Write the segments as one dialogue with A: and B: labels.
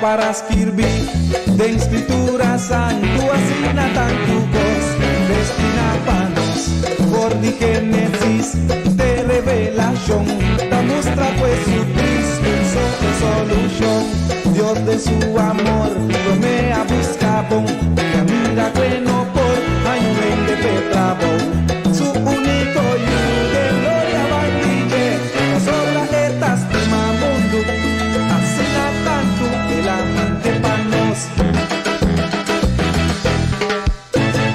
A: para escribir de escritura santo asina tantos destinapanos por di Génesis de revelación da muestra pues Jesucristo solución Dios de su amor lo me ha buscado que mira que no por año de petrabo su único y de gloria bandille sobre estas mundo así la tanto que la mente panos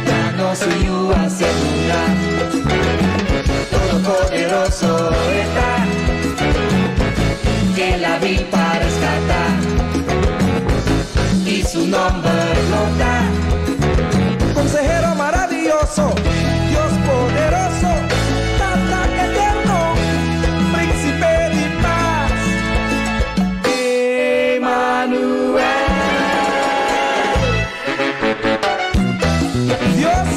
A: ya no soy yo asegura todopoderoso está que la vi para rescatar y su nombre lo da consejero maravilloso Dios poderoso Tata eterno príncipe de paz Emmanuel Dios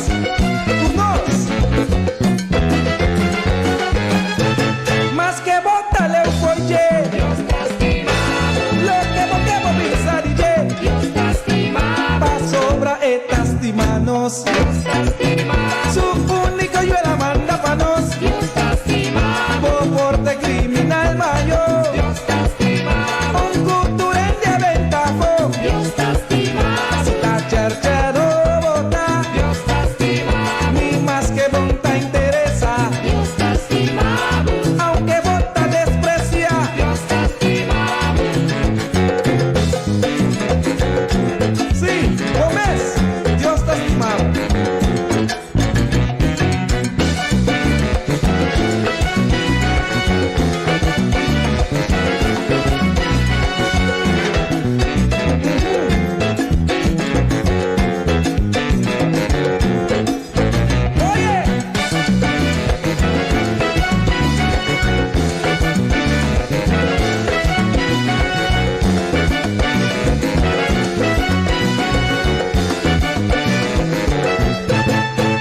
A: tú nos más que bótale un folle Dios te estimado lo que vos pensar y Dios te estimado pa sobra estas manos Dios te estimado su único yo la manda pa nos Dios te estimado por porte criminal mayor Dios te estimado un cultura de aventajo Dios te estimado si la charchado bota Dios te estimado ni más que bonta interesa Dios te estimado aunque bota desprecia Dios te estimado sí, Gómez Dios te estimado oye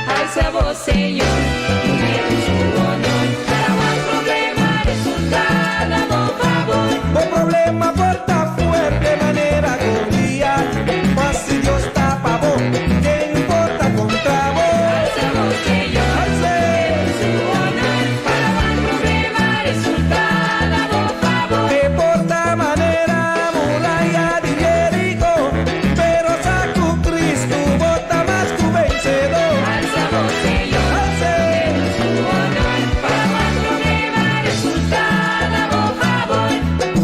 B: Alza voz, Señor, unimos su honor para más problema resultar dando favor.
A: por problema porta fuerte manera corría mas si Dios tapa vos ¿qué importa contra vos?
B: Alza voz, Señor, unimos su honor para más problema resultar dando favor.
A: de porta manera muralla de Jericó pero saco Cristo bota más tu vencedor
B: Alza voz, Señor, unimos su honor para más problema resultar dando favor.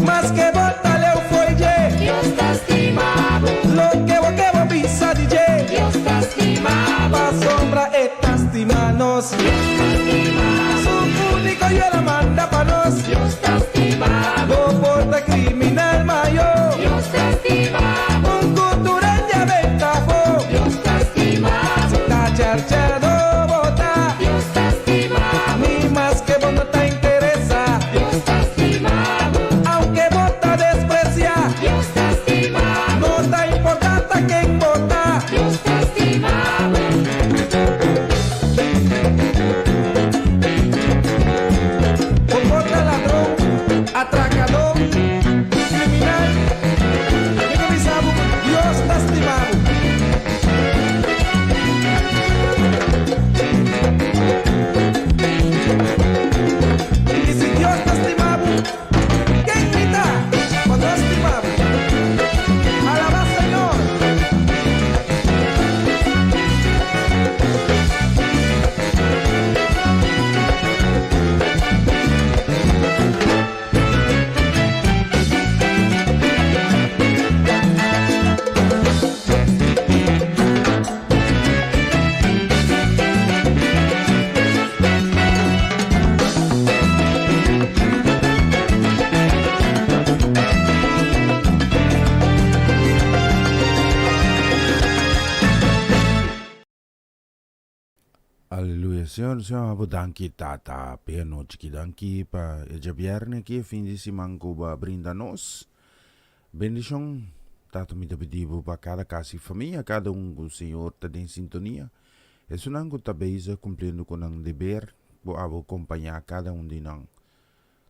A: más que bota leu folle
B: Dios te estimado,
A: lo que vos pisa DJ
B: Dios te estimado,
A: pa sombra estas manos
B: Dios te estimado,
A: su único yo la manda pa nos
B: Dios te estimado,
A: por porta criminal mayor
B: Dios te estimado,
A: un cultural de aventajo
B: Dios te estimado,
A: la charchado bota
B: Dios te estimado,
A: ni más que vos no te interesa
B: Dios te estimado,
A: aunque vota desprecia
B: Dios te estimado,
A: no está importante quién vota
B: Dios te estimado,
A: por vota ladrón atracador criminal digo mi sabo Dios te estimado y si Dios te estimado ¿quién grita cuando estimado? Alaba Señor
C: Aleluia, Senhor, Senhor, abo danki tata, piano chiki danki pa ejabiarne que fim de semana cuba brinda nos. Bendição, tato me pedido para cada casa e família, cada o Senhor está em sintonia. É sunang ko tabeza cumprindo com ang dever, bo abo acompanhar cada de nang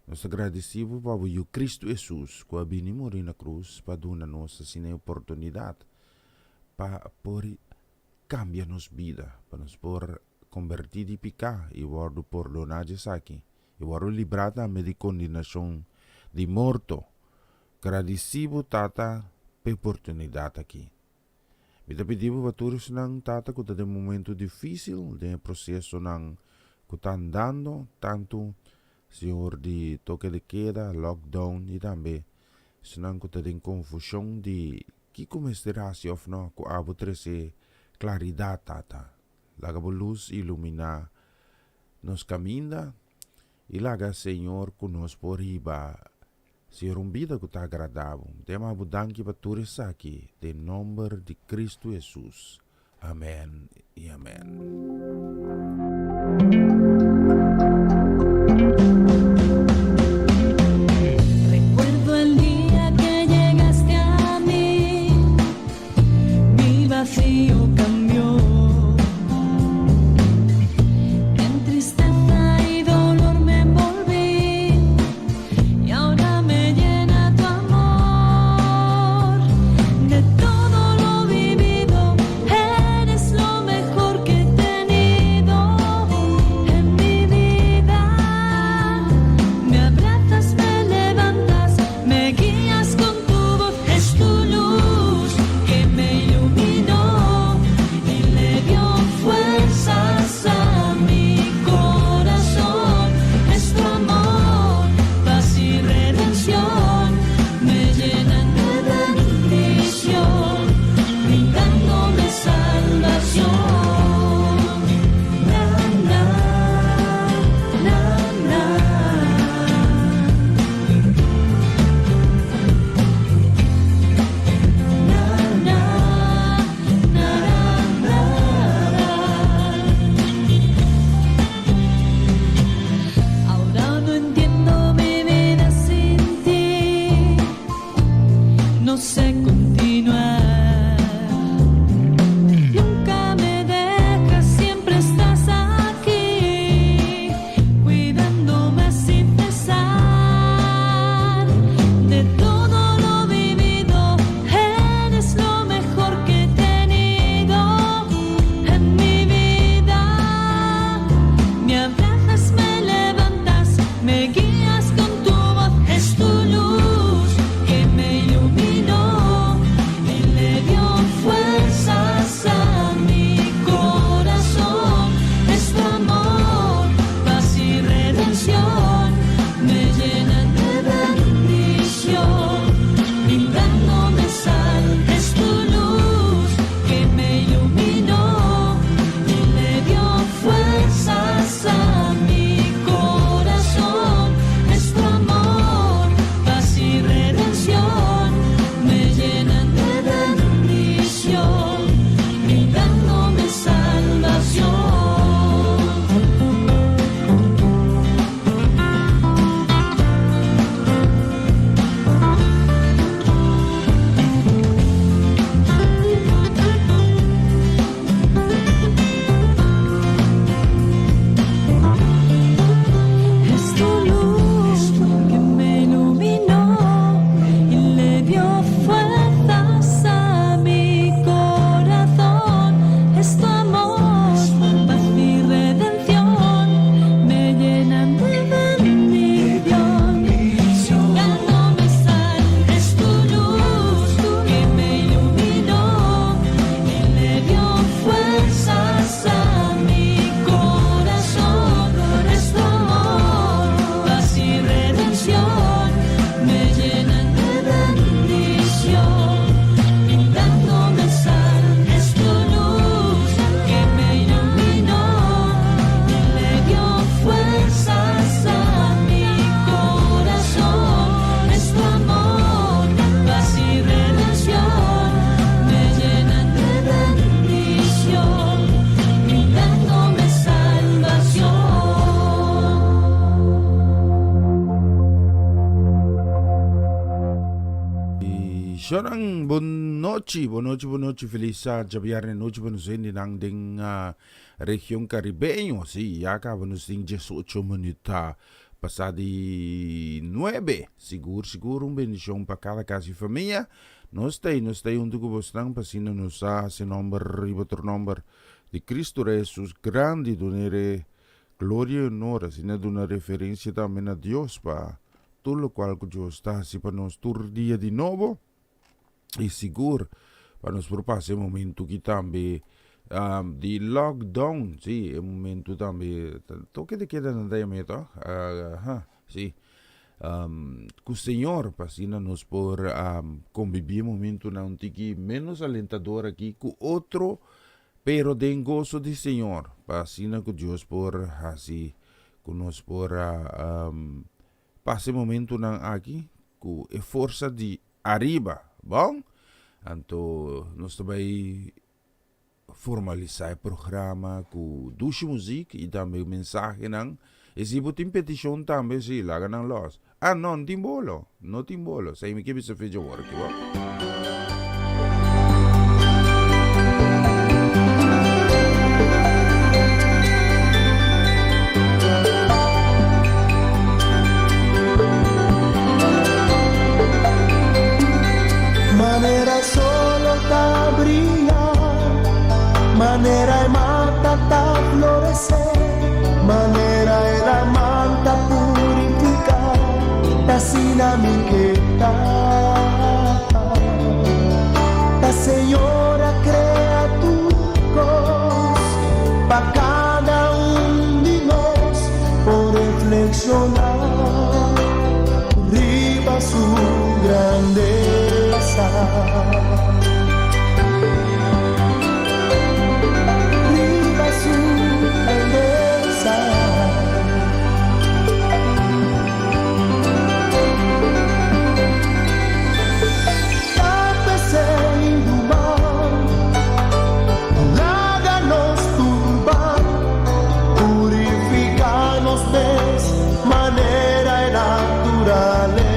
C: Nós agradecemos para o Cristo Jesus, que abini morrer na cruz, para dar nos assim a oportunidade para por cambiar nos vida, para nos por convertir de picar e guardo por donages aqui. E guardo librada de condenação de morto. Agradecido tata per oportunidade aqui. Kita pedimos para todos nang tata que tem momento difícil, tem processo nang que está andando, tanto senhor de toque de queda, lockdown e também senang que tem confusão de que começará se of no que abo trece claridade tata. Laga luz ilumina nos caminha e laga Senhor conosco por riba. Senhor, vida que está agradável. Tema budanki para todos aqui, em nome de Cristo Jesus. Amém e amém.
B: Recuerdo el día que llegaste a mí, mi vacío cambió. En tristeza y dolor me envolví y ahora me llena tu amor. De todo lo vivido, eres lo mejor que he tenido en mi vida. Me abrazas, me levantas, me guías con tu voz. Es tu luz que me iluminó y le dio fuerzas a mi corazón. Es tu amor, paz y redención, me llenan de bendición, brindándome salvación. Na, na, na, na. Ahora no entiendo mi vida sin ti, no sé continuar. Nunca me dejas, siempre estás aquí, cuidándome sin cesar. De todo lo vivido, eres lo mejor que he tenido en mi vida. Me abrazas, me levantas, me guías con tu voz. Es tu luz que me iluminó y le dio fuerzas a mi corazón. Es tu amor, paz y redención, me llenan de bendición, brindándome sal. Es tu luz que me iluminó y le dio fuerzas a mi corazón. Es tu amor, paz y redención, me llenan de bendición, brindándome salvación. Es tu luz que me iluminó y le dio fuerzas a mi corazón. Es tu amor, paz y redención, me llenan de bendición, brindándome sal. Es tu luz que me iluminó y le dio fuerzas a mi corazón. Es tu amor, paz y redención, me llenan de bendición, brindándome sal. Es tu luz que me iluminó y le dio fuerzas a mi corazón. Es tu amor, paz y redención, me llenan de bendición, brindándome salvación.
C: Seorang buon noche, feliz viernes noche, buenos días, nang ding región caribeño, sí, ya acá buenos días, 18 minutos Passadi 9, seguro bendição para cada casa e família. Nós temos onde gostamos, passina nos se número, outro número de Cristo Jesus grande, donere glória e honor, assim, uma referência também a Deus, para tudo o qual Deus está, assim, para nós todo dia de novo, e seguro, para nós propor esse momento que também, de lockdown, sim, é um momento também, toque de queda na diameta, sim, com o Senhor, para assim, nós por conviver um momento não tique menos alentador aqui, com outro, pero den gozo do Senhor, para assim, que Deus por, assim, que nós por, passe momento não aqui, com a força de arriba, bom? Então, nós também formalizar o programa com duas músicas e também mensagem não. E se você tem petição também, sim, lá não los. Não tem bolo, não tem bolo. Sei me que você fez o work,
A: Manera solo ta brillar, manera e mata ta florecer, manera e la manta purificar, ta sinamiqueta, ta Señora criaturas, pa cada de nós por reflexionar, arriba su grandeza. Viva su grandeza. Tápese do mal, láganos turbar, purificanos de manera naturaleza.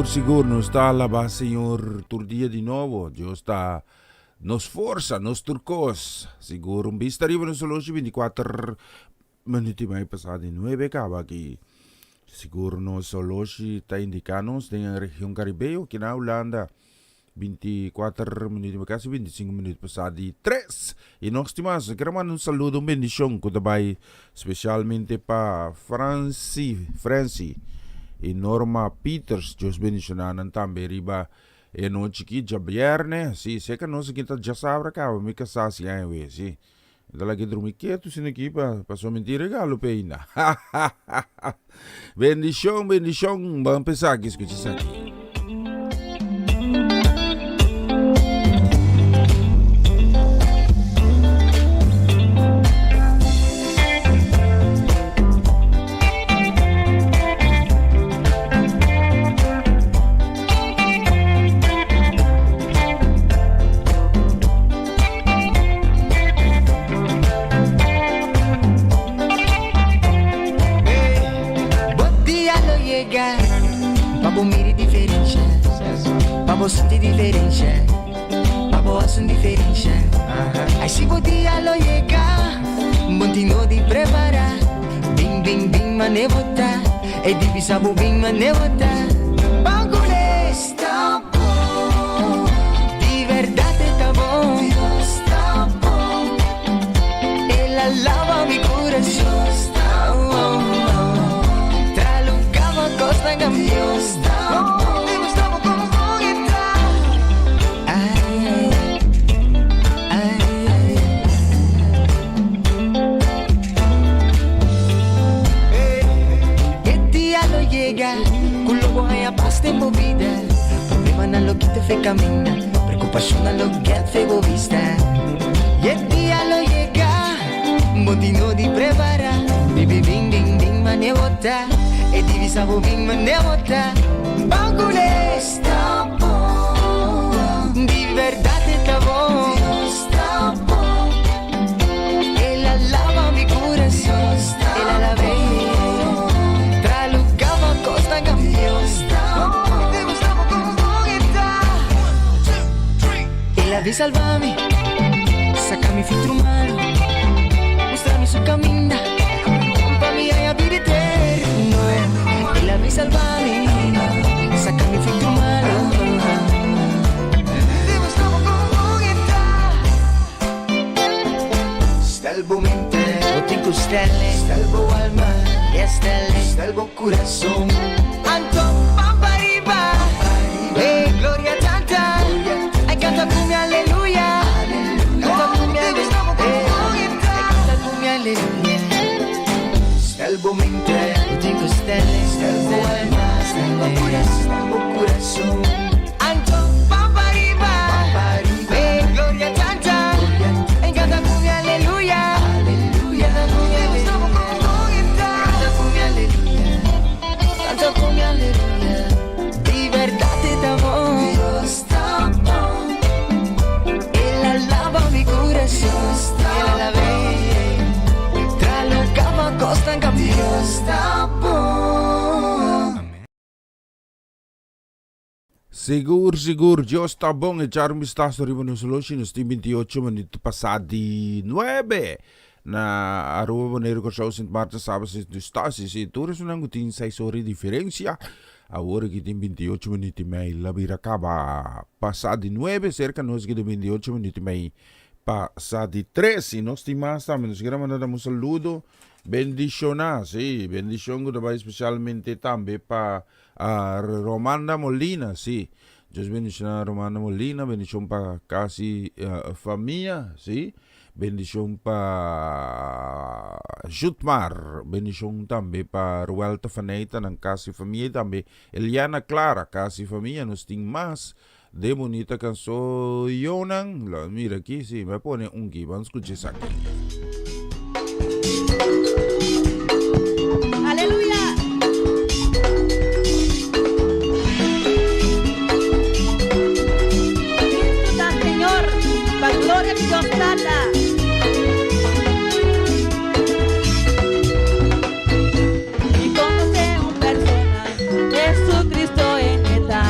C: Seguro nos está alabando, Señor, tu día de nuevo. Dios está nos força, nos turcos. Seguro, vista arriba nos soluci 24 minuti mai passati 9 acaba aqui. Seguro nos soluci está indicanos dengan região Caribeo, que na Holanda 24 minuti, quase 25 minuti passati 3. E nós estimamos, quero mandar um saludo, bendição, que também especialmente para Franci e Norma Peters, Deus bendicionanan também riba e noite aqui de viernes, sim, sei que nós aqui já sabe que me casar se é we, sim. Então aqui dormir quieto sino aqui para somente regalo peina. Bendição, vamos pensar aqui, escuta isso aqui. Senti diferença, papo são diferença. Aí se o dia lo chega, continuo di preparar. Bing bing bing mane vota, e divisa bu bing mane vota. Bagulho está bom, de verdade está bom. Está bom, ela lava mi coração. Está bom, tralucava costa cambiou. Está bom. Tempo vida, problema na lo que te fe camina, preocupación na lo que te vista. Y el día lo llega, botino di prepara, bibi bing bing bing mane vota, e divisa bu bing mane vota. Bagule está bom, de verdade está bom, está bom. Ela lava mi coração, ela lave, tralucava costa cambiou. Ella salvami, sacami filtro umano, mostrami su cammina, compami a vivere eterno. Ella salvami, sacami filtro umano. Sta il buon mente, botico stelle, sta il buon alma, e stelle, sta il buon corazon. Anto pampariba, e gloria tanta. Canta con mi alleluia, canta con mi alleluia, canta con mi alleluia. Sta il buon mente, dico stelle, sta il buon alma, sta il buon corazon. Anto pampariba, e gloria canta, e canta con mi alleluia, canta con mi alleluia, canta con mi alleluia, canta con mi alleluia. Di verdade d'amore. Seguro, Dios está bom. E já me está sorrindo nos soluções. Tem 28 minutos passadi 9. Na arroba Neiro Corchão, Sint Marta, sábado, do Stasi. Se tu és um tem 6 horas de diferença. Agora que tem 28 minutos e meio. La vira acaba passadi 9. Cerca nós que tem 28 minutos e meio. Passadi 3. E nós temos também. Nós queremos mandar um saludo. Bendicionar, sim. Bendição que vai especialmente também para Romana Molina, sim. Deus bendicionar Romana Molina. Bendição para Casi família, sim. Bendição para Jutmar. Bendição também para Ruelta Faneita, ng Casi família também. Eliana Clara, Casi família. Nós temos mais de bonita canção. Yonang, mira aqui, sim. Vai pôr um aqui. Vamos escutar isso aqui.
D: Aleluya. Señor, para gloria de Dios Tata. Y conoce un persona, Jesucristo en edad.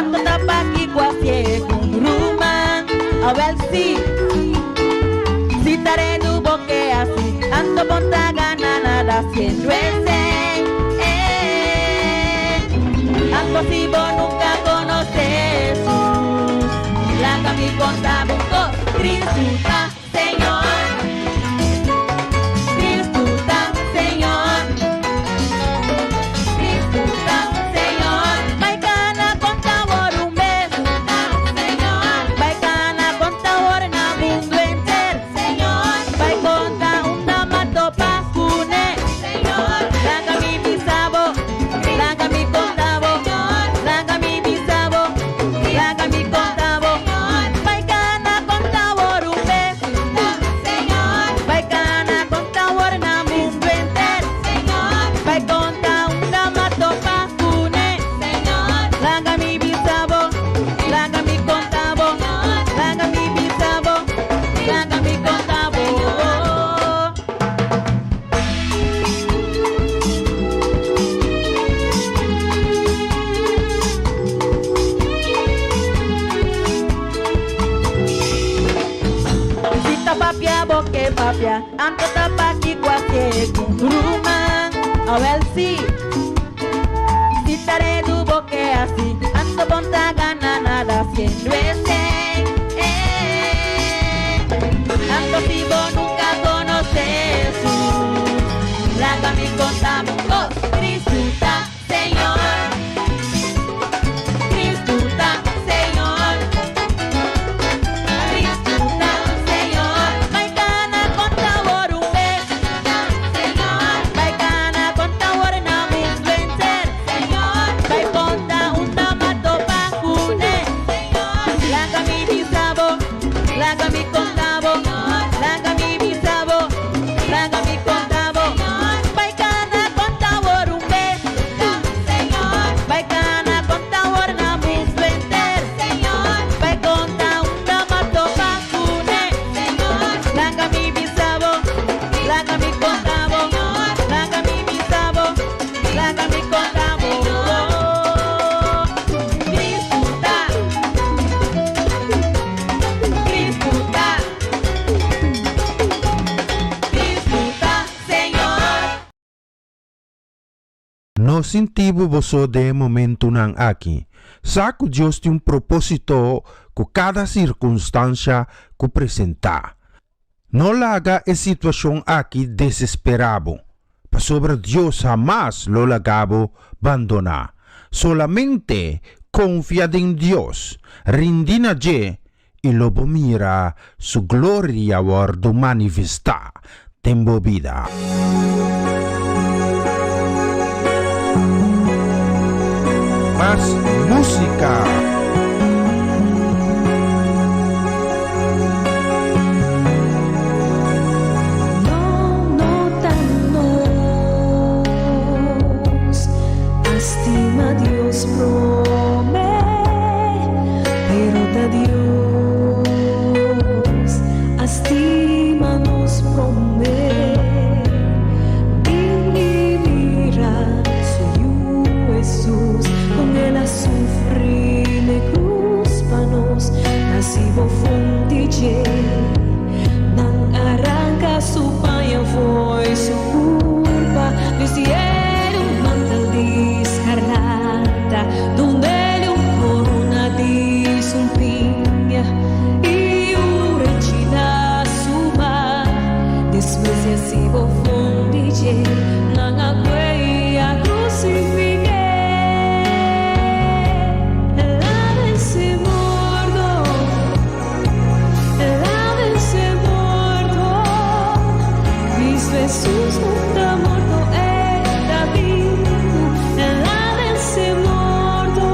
D: Anto tapaki kwasye kung rumang awel si tare du boke así anto pontaga nada siendo ese anto si vos nunca conoces la cami conta bungo Cristuta Señor Cristuta Señor Cristuta Señor Baikana conta borumbe Señor Baikana conta borna mundo entero Señor Baikonta unda mato pascune Señor Langa mi bisabo Langa mi contabo Langa mi bisabo Langa mi contabo Baikana conta borumbe Señor Baikana conta borna mundo entero Señor Baikonta unda mato pascune Señor Langa mi bisabo Langa mi contabo Langa mi bisabo Langa mi contabo Sita papia boke papia Anto tapaki kwasye kung rumang awel si tare du boke así Anto pontaga nada siendo ese Anto si vos nunca conoces Langa mi contamos Cristuta Señor Cristuta Señor Cristuta Señor Baikana conta borumbe Señor Baikana conta borna mundo entero Señor Baikonta unda mato pascune Señor Langa mi bisabo Langa mi contabo Langa mi bisabo Langa mi contabo Baikana conta borumbe Señor Baikana conta borna mundo entero Señor Baikonta unda mato pascune Señor Langa mi bisabo Langa mi contabo Langa mi bisabo Langa mi contabo Cristuta Cristuta Cristuta Señor
C: No sintivo boso de momento nang aki. Saco Dios tem propósito com cada circunstância que presenta. No laga a situação aqui desesperado. Pa sobre Dios jamás lo lagabo abandonar. Solamente confía en Dios, rindina je y lo mira su gloria guardo manifestar tembo vida. Más música.
E: No notanos, estima Dios prome, pero da Dios, estima nos prome, vivirá soy Jesús, con él a sufrir me cruz panos, nasibo fundije. Arranca su paña foi su culpa, vistieron un mantel de escarlata, donde le un corona de su piña y un regina suba, después de así vos fundije, nanga huella crucifique. Jesús no está muerto, está vivo, él ha de ser muerto,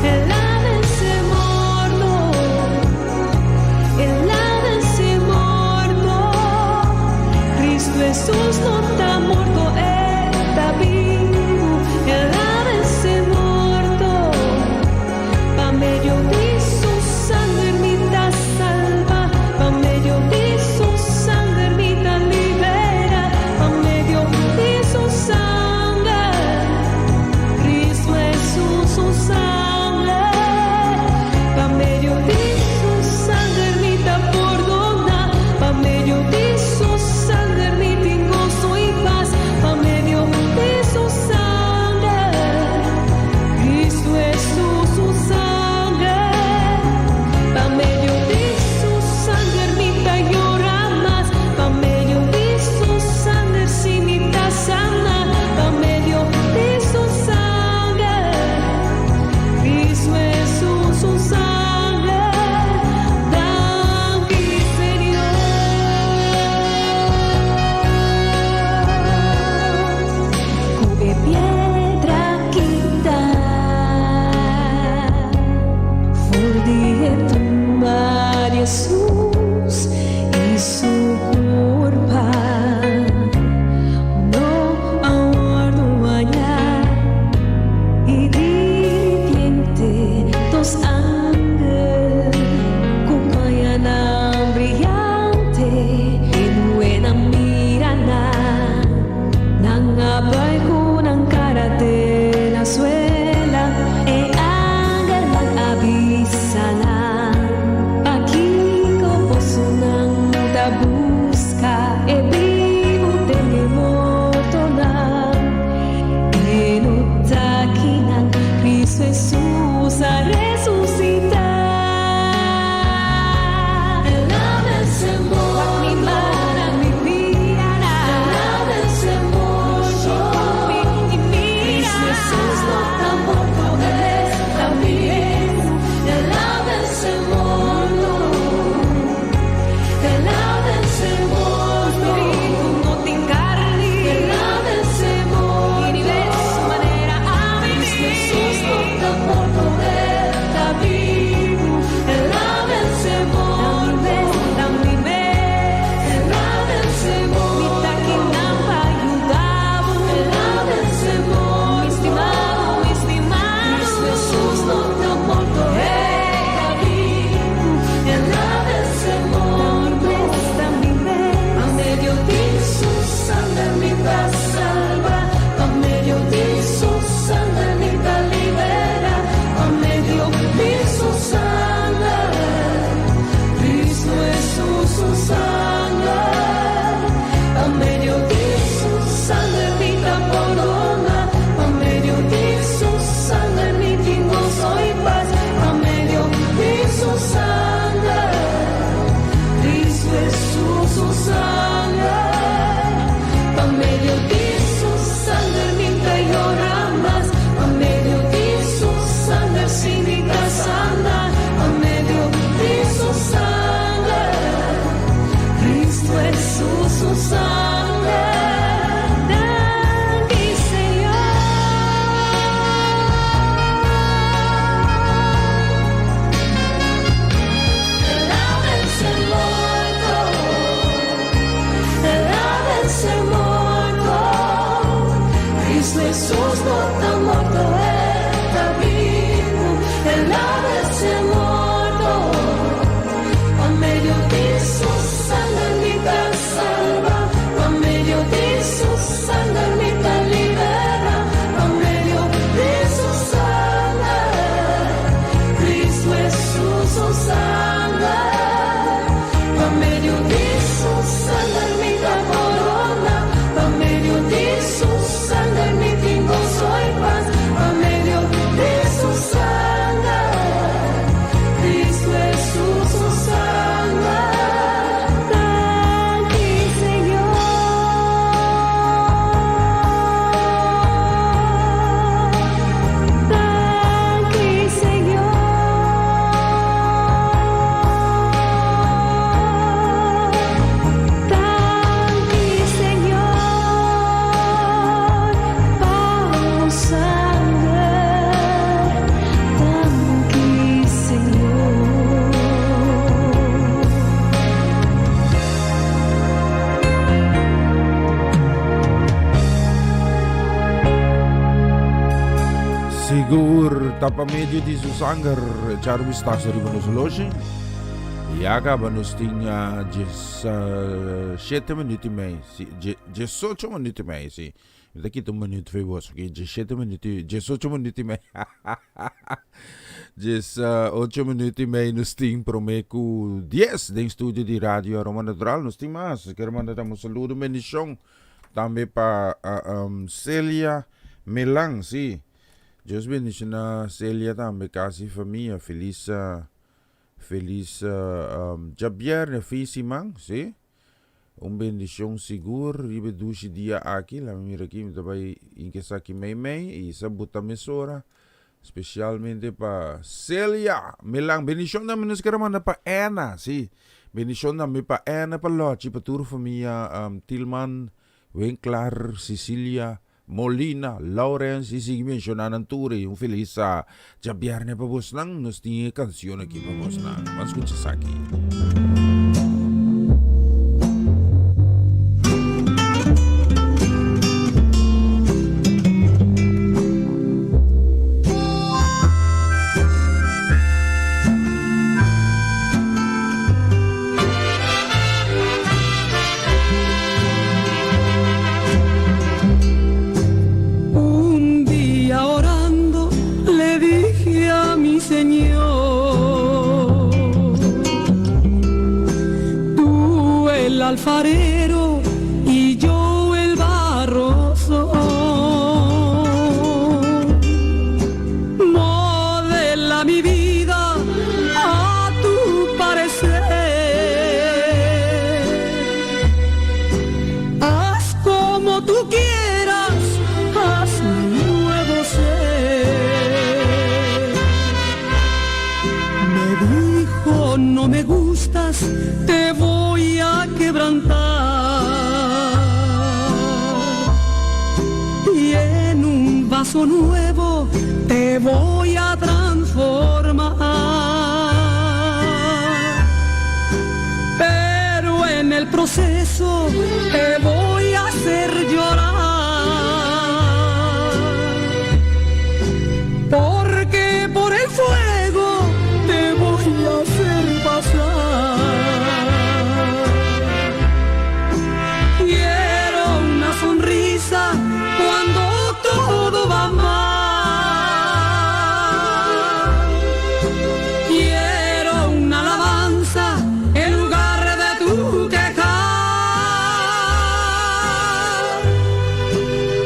E: él ha de ser muerto, él ha de ser muerto. Cristo Jesús no está muerto, está vivo, él ha de ser muerto. Pa' medio de su sangre, salva, pa' medio de su sangre. Jesús y su curva. No aguardo allá y dirigiente dos ángeles con mañana brillante en buena mirada. Nang abay ko ng karate na suela e ángel mag-abisa na. Aquí ko puso nang busca e vivo terremoto na. Inutaki ng Cristo Jesus a resucitar. El ave se muere, mi mana, mi vida. El ave se muere, y mira. Cristo Jesús no está muerto, Él está vivo. El ave se muere, el ave se muere, no te encarnes. El ave se muere, y de su manera a vivir. Cristo Jesús no está muerto, Él está vivo. El ave se muere, el ave se muere, mi taquinamba ayudaba. El ave se muere, mi estimado. Cristo Jesús no está muerto, Él está vivo. El ave se muere, a medio de su sangre mi da salva, a medio de su sangre mi da libera, a medio de su sangre, Cristo Jesús su sangre, a medio de su sangre mi da corona, a medio de su sangre mi tengo soy paz, a medio de su sangre, Cristo Jesús su sangre, a medio de su sangre mi te llora más, a medio de su sangre sin mi sana, a medio de su sangre, Cristo Jesús su sangre, Dani Señor. El ave se muerto, el ave se muerto, Cristo Jesús no está muerto, Él está vivo. El ave se muerto, a medio de su sangre mi da salva, a medio de su sangre mi da libera, a medio de su sangre, Cristo Jesús su sangre, a medio de su sangre mi da corona, a medio de su sangre mi tengo soy paz, a medio de su sangre, Cristo Jesús su sangre, Dani Señor. Dani Señor. Dani Señor. Pao sangre. Dani Señor.
C: Sigur tapa medyo di susangar charmis taksari bonus loshi. Yaga bonus ting 7 minuti mai si 18 minuti mai si. Daqui tu minuto foi vos porque 17 minuti 18 minuti mai. 8 minuti mai nos ting promeco 10 dentro studio di radio Roma Natural nos ting mas. Quero mandar um saludo bendição também para Celia Melang si. Deus bendiga na Celia também, casa e família. Feliz Javier na Fisimang, sim? Bendição seguro, ribe dushi dia aqui, lá mira aqui, me trabalhei em que aqui e sabuta mesora, especialmente para Celia Melang. Bendição também nos quero mandar para Ana, sim? Bendição também para Ana, para Lochi, para toda a família, Tilman, Winkler, Cecilia, Molina, Lawrence, y sigue mencionando Turi, un feliz sa Jabierne pa bus nang, nos tiene canción aquí pa bus nang. Vamos a escuchar aquí.
E: Alfarero y yo el barro soy. Modela mi vida a tu parecer. Haz como tú quieras, haz mi nuevo ser. Me dijo, no me gustas, te voy a quebrantar y en un vaso nuevo te voy a transformar, pero en el proceso te voy a hacer llorar, porque por el fuego te voy a hacer pasar. Cuando todo va mal, quiero una alabanza en lugar de tu quejar,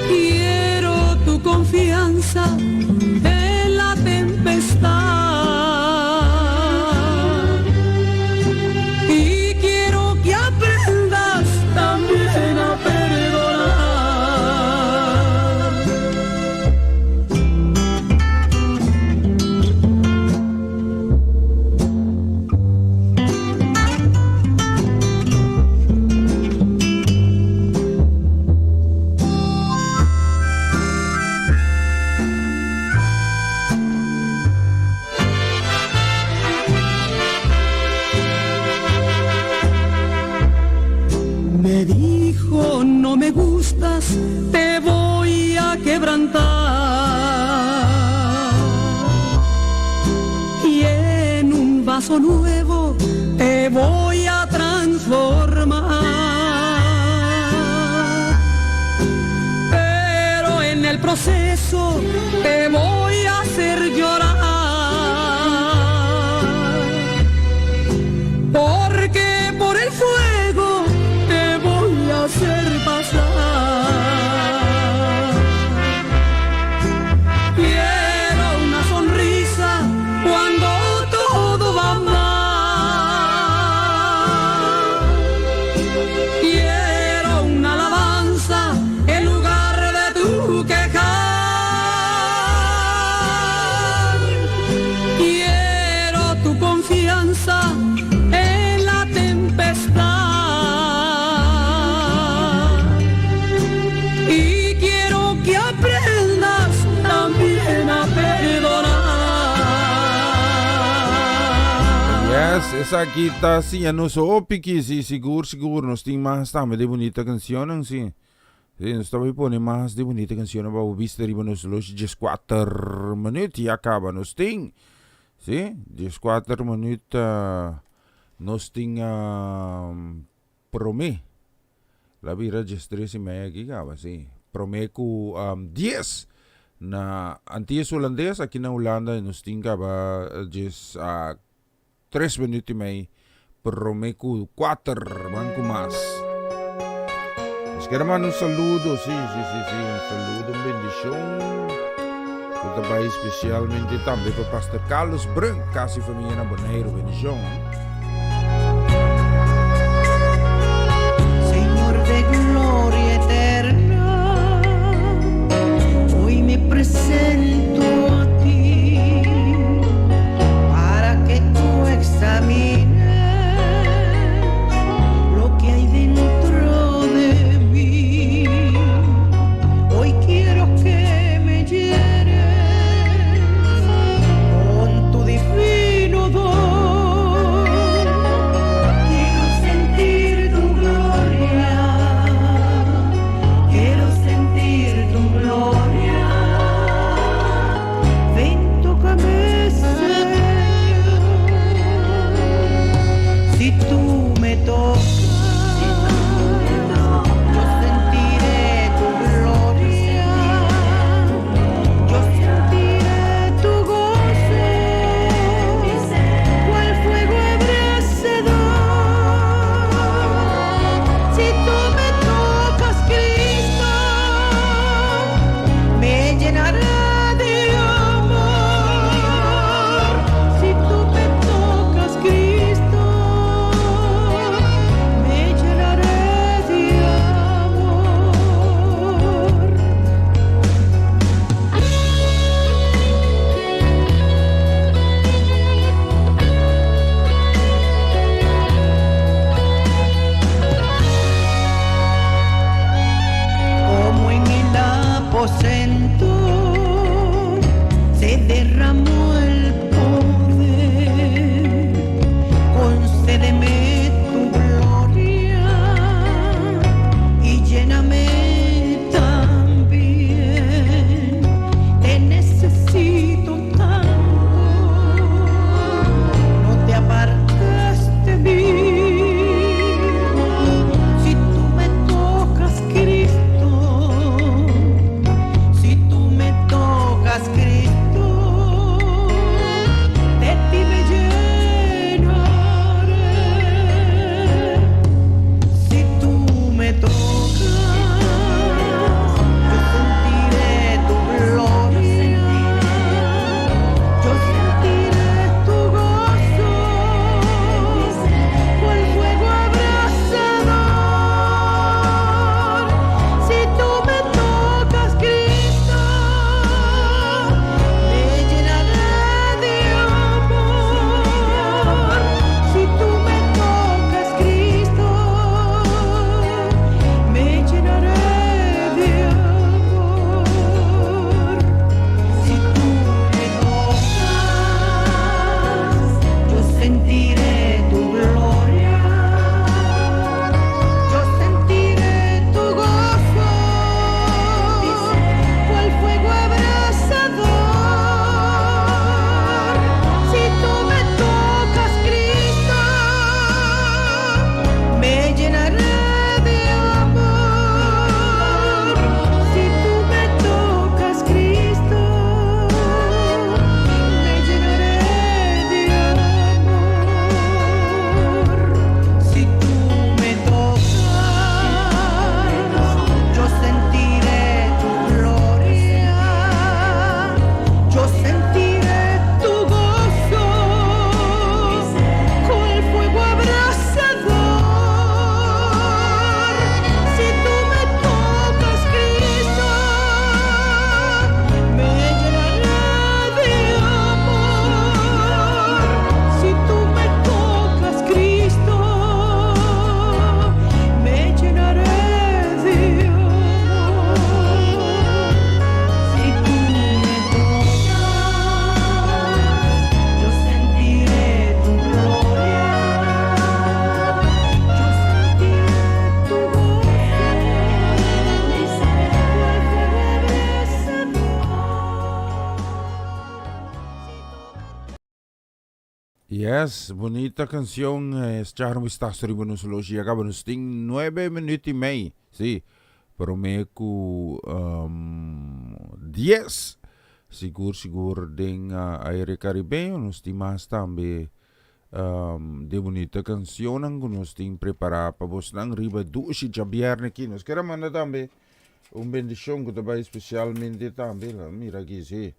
E: quiero tu confianza en la tempestad y quiero que aprendas también a perdonar. Me dijo, no me gustas, te voy a quebrantar y en un vaso nuevo te voy a transformar, pero en el proceso te voy a hacer llorar, porque por el fuego te voy a hacer pasar. Quiero una sonrisa cuando todo va mal. Quiero una alabanza en lugar de tu quejar. Quiero tu confianza en la tempestad. Y quiero que aprendas también a perdonar.
C: Yes, esa kita si ano so opiki si siguro nos ting mas tama de bonita canción ang si. Nos tabi po ni mas de bonita canción ba ubiste riba nos los 14 minuti acaba nos ting. Si, 14 minuti nos ting prome. La bira just 13:30 gigaba si. Prome ku 10 na antes Holandés aquí na Holanda nos ting ba just 3 minuti may prome ku 4 man ku mas. Nos queremos un saludo, sí, un saludo, un bendición. Punta especialmente también para Pastor Carlos Brunk, casi familia na Bonaire, bendición.
F: Señor de gloria eterna, hoy me presento a ti para que tú examines lo que hay dentro de mí. Hoy quiero Si tú me tocas, yo sentiré tu gloria, yo sentiré tu gozo, cual fuego abrasador. Si tú me tocas, Cristo, me llenará de amor. Si tú me tocas, Cristo, me llenaré de amor. Como en el aposento se derramó el poder, concédeme tu gloria y lléname también. Te necesito tanto, no te apartes de mí. Si tú me tocas, Cristo, si tú me tocas, Cristo, de ti me llenaré. Si tú me tocas, yo sentiré tu gloria, yo sentiré tu gozo, cual fuego abrasador. Si tú me tocas, Cristo, me llenaré de amor. Si tú me tocas, Cristo, me llenaré de amor. Si tú me tocas, yo sentiré tu gloria, yo sentiré tu gozo, cual fuego abrasador. Si tú me tocas, Cristo, me llenaré de amor. Si tú me tocas, Cristo, me llenaré de amor. Si tú me tocas, yo sentiré tu gloria, yo sentiré tu gozo, cual fuego abrasador. Si tú me tocas, Cristo, me llenaré de amor. Si tú me tocas, Cristo, me llenaré de amor. Si tú me tocas, yo sentiré tu gloria, yo sentiré tu gozo, cual fuego abrasador.
C: Yes, bonita canción. Escucharon esta story bonus logi. Acaba nos ting 9 minutos y meio. Sí, prometo 10. Siguro ding aire caribeño. Nos timas tambe de bonita canción. Ang nos ting prepara pa vos nang riba dusi jabiar aqui. Nos quero mandar tambe bendición que também especialmente tambe. Mira aqui, sí.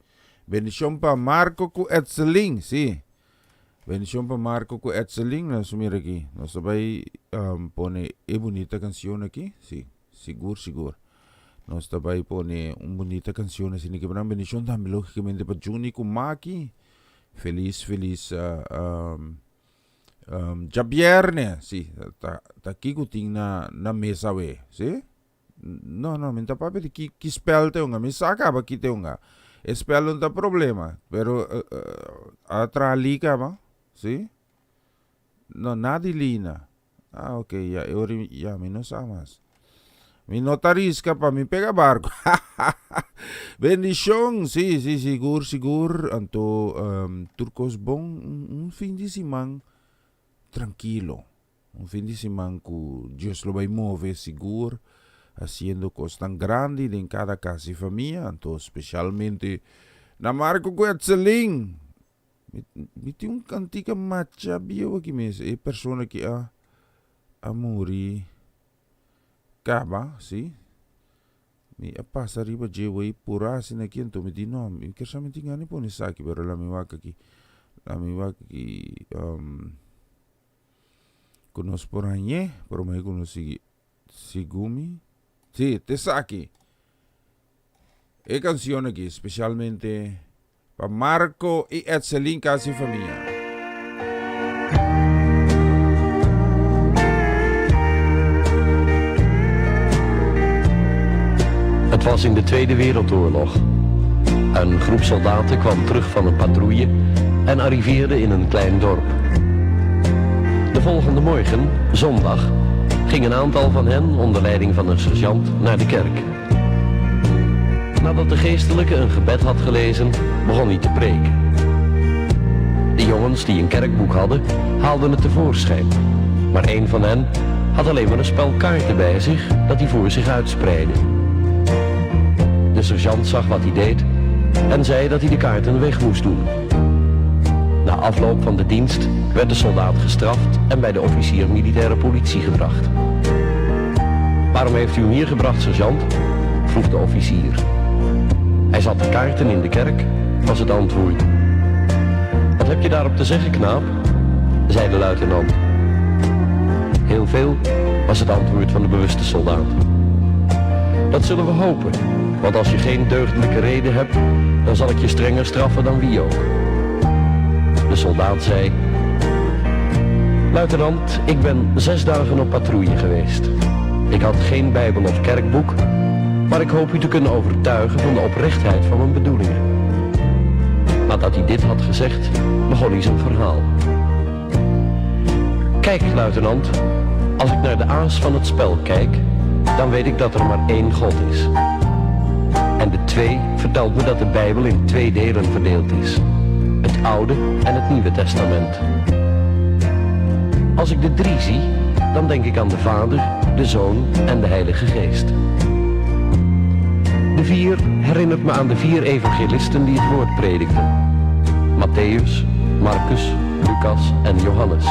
C: Bendición pa Marco ku Etzeling, sí. Bendición para Marco con Etzeling. Mira aquí. Nos vai pone bonita canción aquí. Sí, seguro. Nos vai pone bonita canción. Así que para bendición también lógicamente para Juni con Maki. Feliz. Ya viernes. Sí, está aquí kuting na mesa we. Sí? No, minta papi ki spell te unga. Mi saka ba ki te unga. Spell não tá problema. Pero atrali ka ba? Sí? No, nadilina. Ah, ok, ya, mi no samas. Mi notarisca pa mi pega barco. Bendición, sí, seguro. Anto, turcos bon, un fin de semana tranquilo. Un fin de semana que Dios lo va a mover seguro, haciendo cosas tan grandes en cada casa y familia, entonces especialmente na Marco Quetzalín. Mi tem un cantica macha bio que me es persona que a morir. Caba, sim. Mi passa riba jewe pura sin aqui então me di no, mi quer saber tinha nem pone saki pero la mi waka ki conosco por aí, por me conosco Sigumi. Sì, te saki. E canzone aqui specialmente para Marco e Etzelin Casa e Família.
G: Het was in de Tweede Wereldoorlog. Een groep soldaten kwam terug van een patrouille en arriveerde in een klein dorp. De volgende morgen, zondag, ging een aantal van hen onder leiding van een sergeant naar de kerk. Nadat de geestelijke een gebed had gelezen, begon hij te preken. De jongens die een kerkboek hadden, haalden het tevoorschijn. Maar één van hen had alleen maar een spel kaarten bij zich dat hij voor zich uitspreidde. De sergeant zag wat hij deed en zei dat hij de kaarten weg moest doen. Na afloop van de dienst werd de soldaat gestraft en bij de officier militaire politie gebracht. Waarom heeft u hem hier gebracht, sergeant? Vroeg de officier. Hij zat de kaarten in de kerk, was het antwoord. Wat heb je daarop te zeggen, knaap? Zei de luitenant. Heel veel, was het antwoord van de bewuste soldaat. Dat zullen we hopen, want als je geen deugdelijke reden hebt, dan zal ik je strenger straffen dan wie ook. De soldaat zei: Luitenant, ik ben 6 dagen op patrouille geweest. Ik had geen bijbel of kerkboek, maar ik hoop u te kunnen overtuigen van de oprechtheid van mijn bedoelingen. Nadat hij dit had gezegd, begon hij zijn verhaal. Kijk, luitenant, als ik naar de aas van het spel kijk, dan weet ik dat er maar 1 God is. En de 2 vertelt me dat de Bijbel in 2 delen verdeeld is. Het Oude en het Nieuwe Testament. Als ik de 3 zie, dan denk ik aan de Vader, de Zoon en de Heilige Geest. De 4 herinnert me aan de 4 evangelisten die het woord predikten. Matthäus, Marcus, Lucas en Johannes.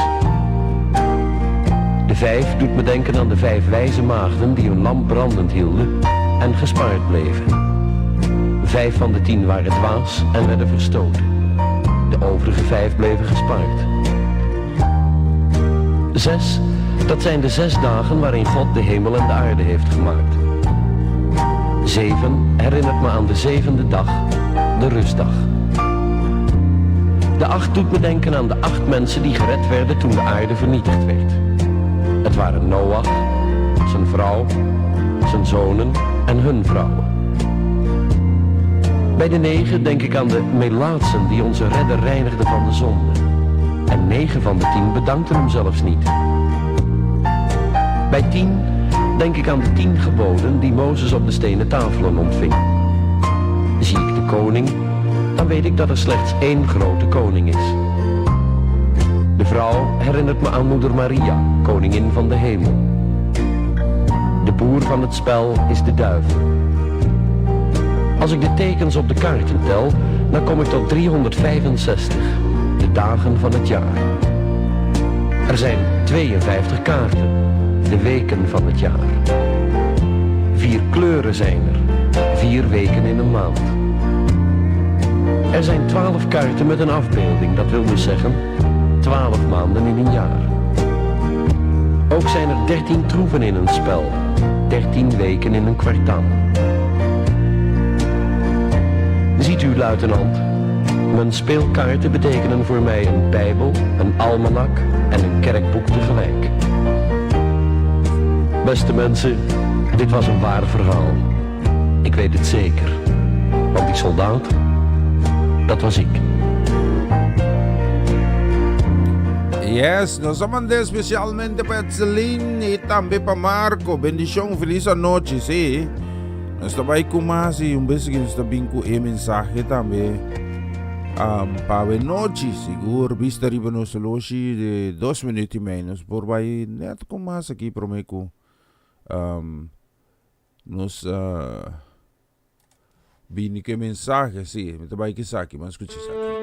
G: De 5 doet me denken aan de 5 wijze maagden die hun lamp brandend hielden en gespaard bleven. 5 van de 10 waren dwaas en werden verstoten. De overige 5 bleven gespaard. 6, dat zijn de 6 dagen waarin God de hemel en de aarde heeft gemaakt. 7 herinnert me aan de 7e dag, de rustdag. De 8 doet me denken aan de 8 mensen die gered werden toen de aarde vernietigd werd. Het waren Noach, zijn vrouw, zijn zonen en hun vrouwen. Bij de 9 denk ik aan de melaatsen die onze redder reinigden van de zonde. En 9 van de 10 bedankten hem zelfs niet. Bij 10 denk ik aan de 10 geboden die Mozes op de stenen tafelen ontving. Zie ik de koning, dan weet ik dat er slechts 1 grote koning is. De vrouw herinnert me aan moeder Maria, koningin van de hemel. De boer van het spel is de duivel. Als ik de tekens op de kaarten tel, dan kom ik tot 365, de dagen van het jaar. Er zijn 52 kaarten, de weken van het jaar. 4 kleuren zijn er, 4 weken in een maand. Er zijn 12 kaarten met een afbeelding, dat wil dus zeggen 12 maanden in een jaar. Ook zijn er 13 troeven in een spel, 13 weken in een kwartaal. Ziet u, luitenant, mijn speelkaarten betekenen voor mij een bijbel, een almanak en een kerkboek tegelijk. Beste mensen, dit was een waar verhaal. Ik weet het zeker, want die soldaat, dat was ik.
C: Yes, nos mande especialmente para Etzelin y también para Marco. Bendición, feliz noche, sí. Nos está ahí kumasi, un beso que nos está bien con el mensaje también. Pave noche, siguro, vista riba no soloshi de 2 minutos menos, por vai net com mais aqui promeco nos bini que mensagem, sim, me trabalho que saque, mas escute isso aqui.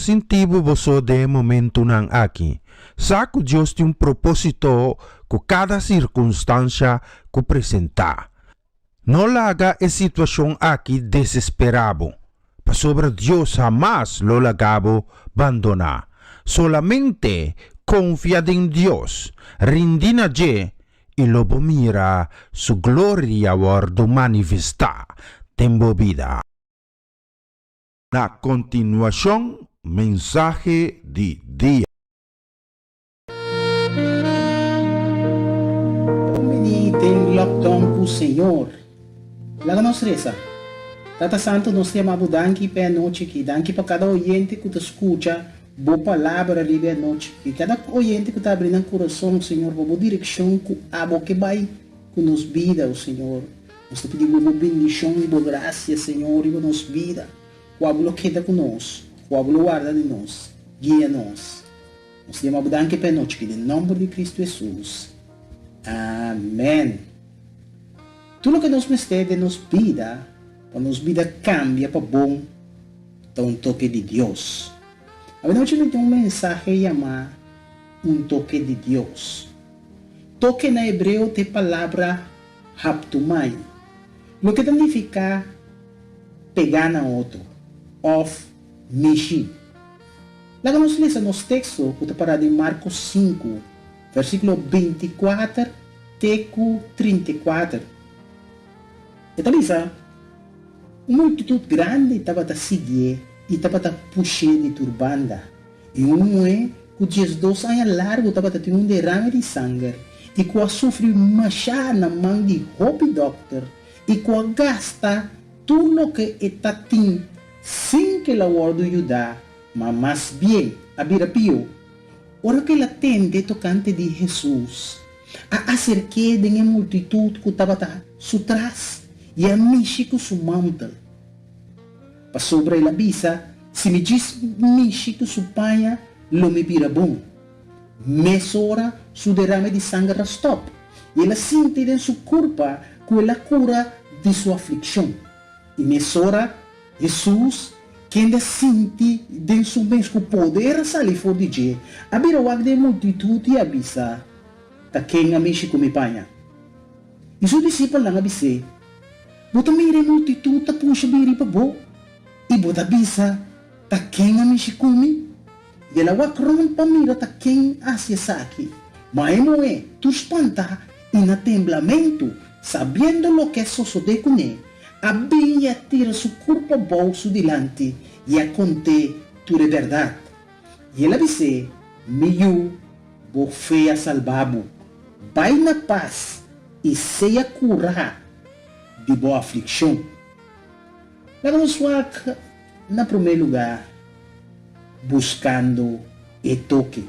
C: sentido você de momento nang aqui. Saco Deus tem propósito com cada circunstância que apresentar. Não larga a situação aqui desesperado. Para sobre Deus jamais lo largabo abandonar. Solamente confia em Deus, rindina je e lobo mira su gloria guardo manifestar tempo vida. Na continuação, mensagem de dia.
H: Tem lockdown com o Senhor. Lá nos reza. Tata Santo, nós temos danke pela noite aqui. Danke para cada oyente que te escuta. Boa palavra ali a noite. E cada oyente que está abrindo o coração, Senhor, boa direção que abo que vai com nos vida, o Senhor. Nós te pedimos boa bendição e boa graça, Senhor, e boa nos vida. O abo queda conosco. O abo guarda de nós. Guia nós. Nós temos danke pela noite aqui. Em nome de Cristo Jesus. Amém. Tudo que nos mestede nos vida, para nos vida cambia para bom, dá um toque de Deus. A noite tem um mensagem chamado um toque de Deus. Toque na hebreu tem a palavra haptumai, o que significa pegar na outro, of mishi. Lá nós lemos nos textos, que está parado em Marcos 5, versículo 24 até 34. E também uma multidão grande estava a seguir e estava a puxar de turbanda. E um é que 12 anos largo estava a ter um derrame de sangue e que sofreu machado na mão de Hope Doctor e que gasta tudo o que está tendo sem que ela guarde ajudar, mas mais bem, a vira pior. Ora que ela tende tocante de Jesus, a acerquei de uma multidão que estava a trás e a mexer com seu manto. Para sobre ela bisa, se me diz mexer com seu pai, lo me vira bom. Mesora su derrame de sangue stop. E ela sente em sua corpo que ela cura de sua aflição. E mesora Jesus que ainda sente em seu mesmo poder sair fora de dia. A biroag de multidão e avisa, tá quem a mexe com meu pai. E seu discípulo lá avisa, bota mire multidão tá puxa biri para bo. E bota avisa, tá quem a mexe com mim. E ela wakron pa mira tá quem asya saki. Mas não é, tu espanta e na temblamento, sabendo lo que sucede com ele. A Bíblia tira seu corpo bolso delante e a conte tudo é verdade. E ela disse, meu, vou feia salvabo, vai na paz e seja curar de boa aflição. Vamos na primeiro lugar, buscando e toque.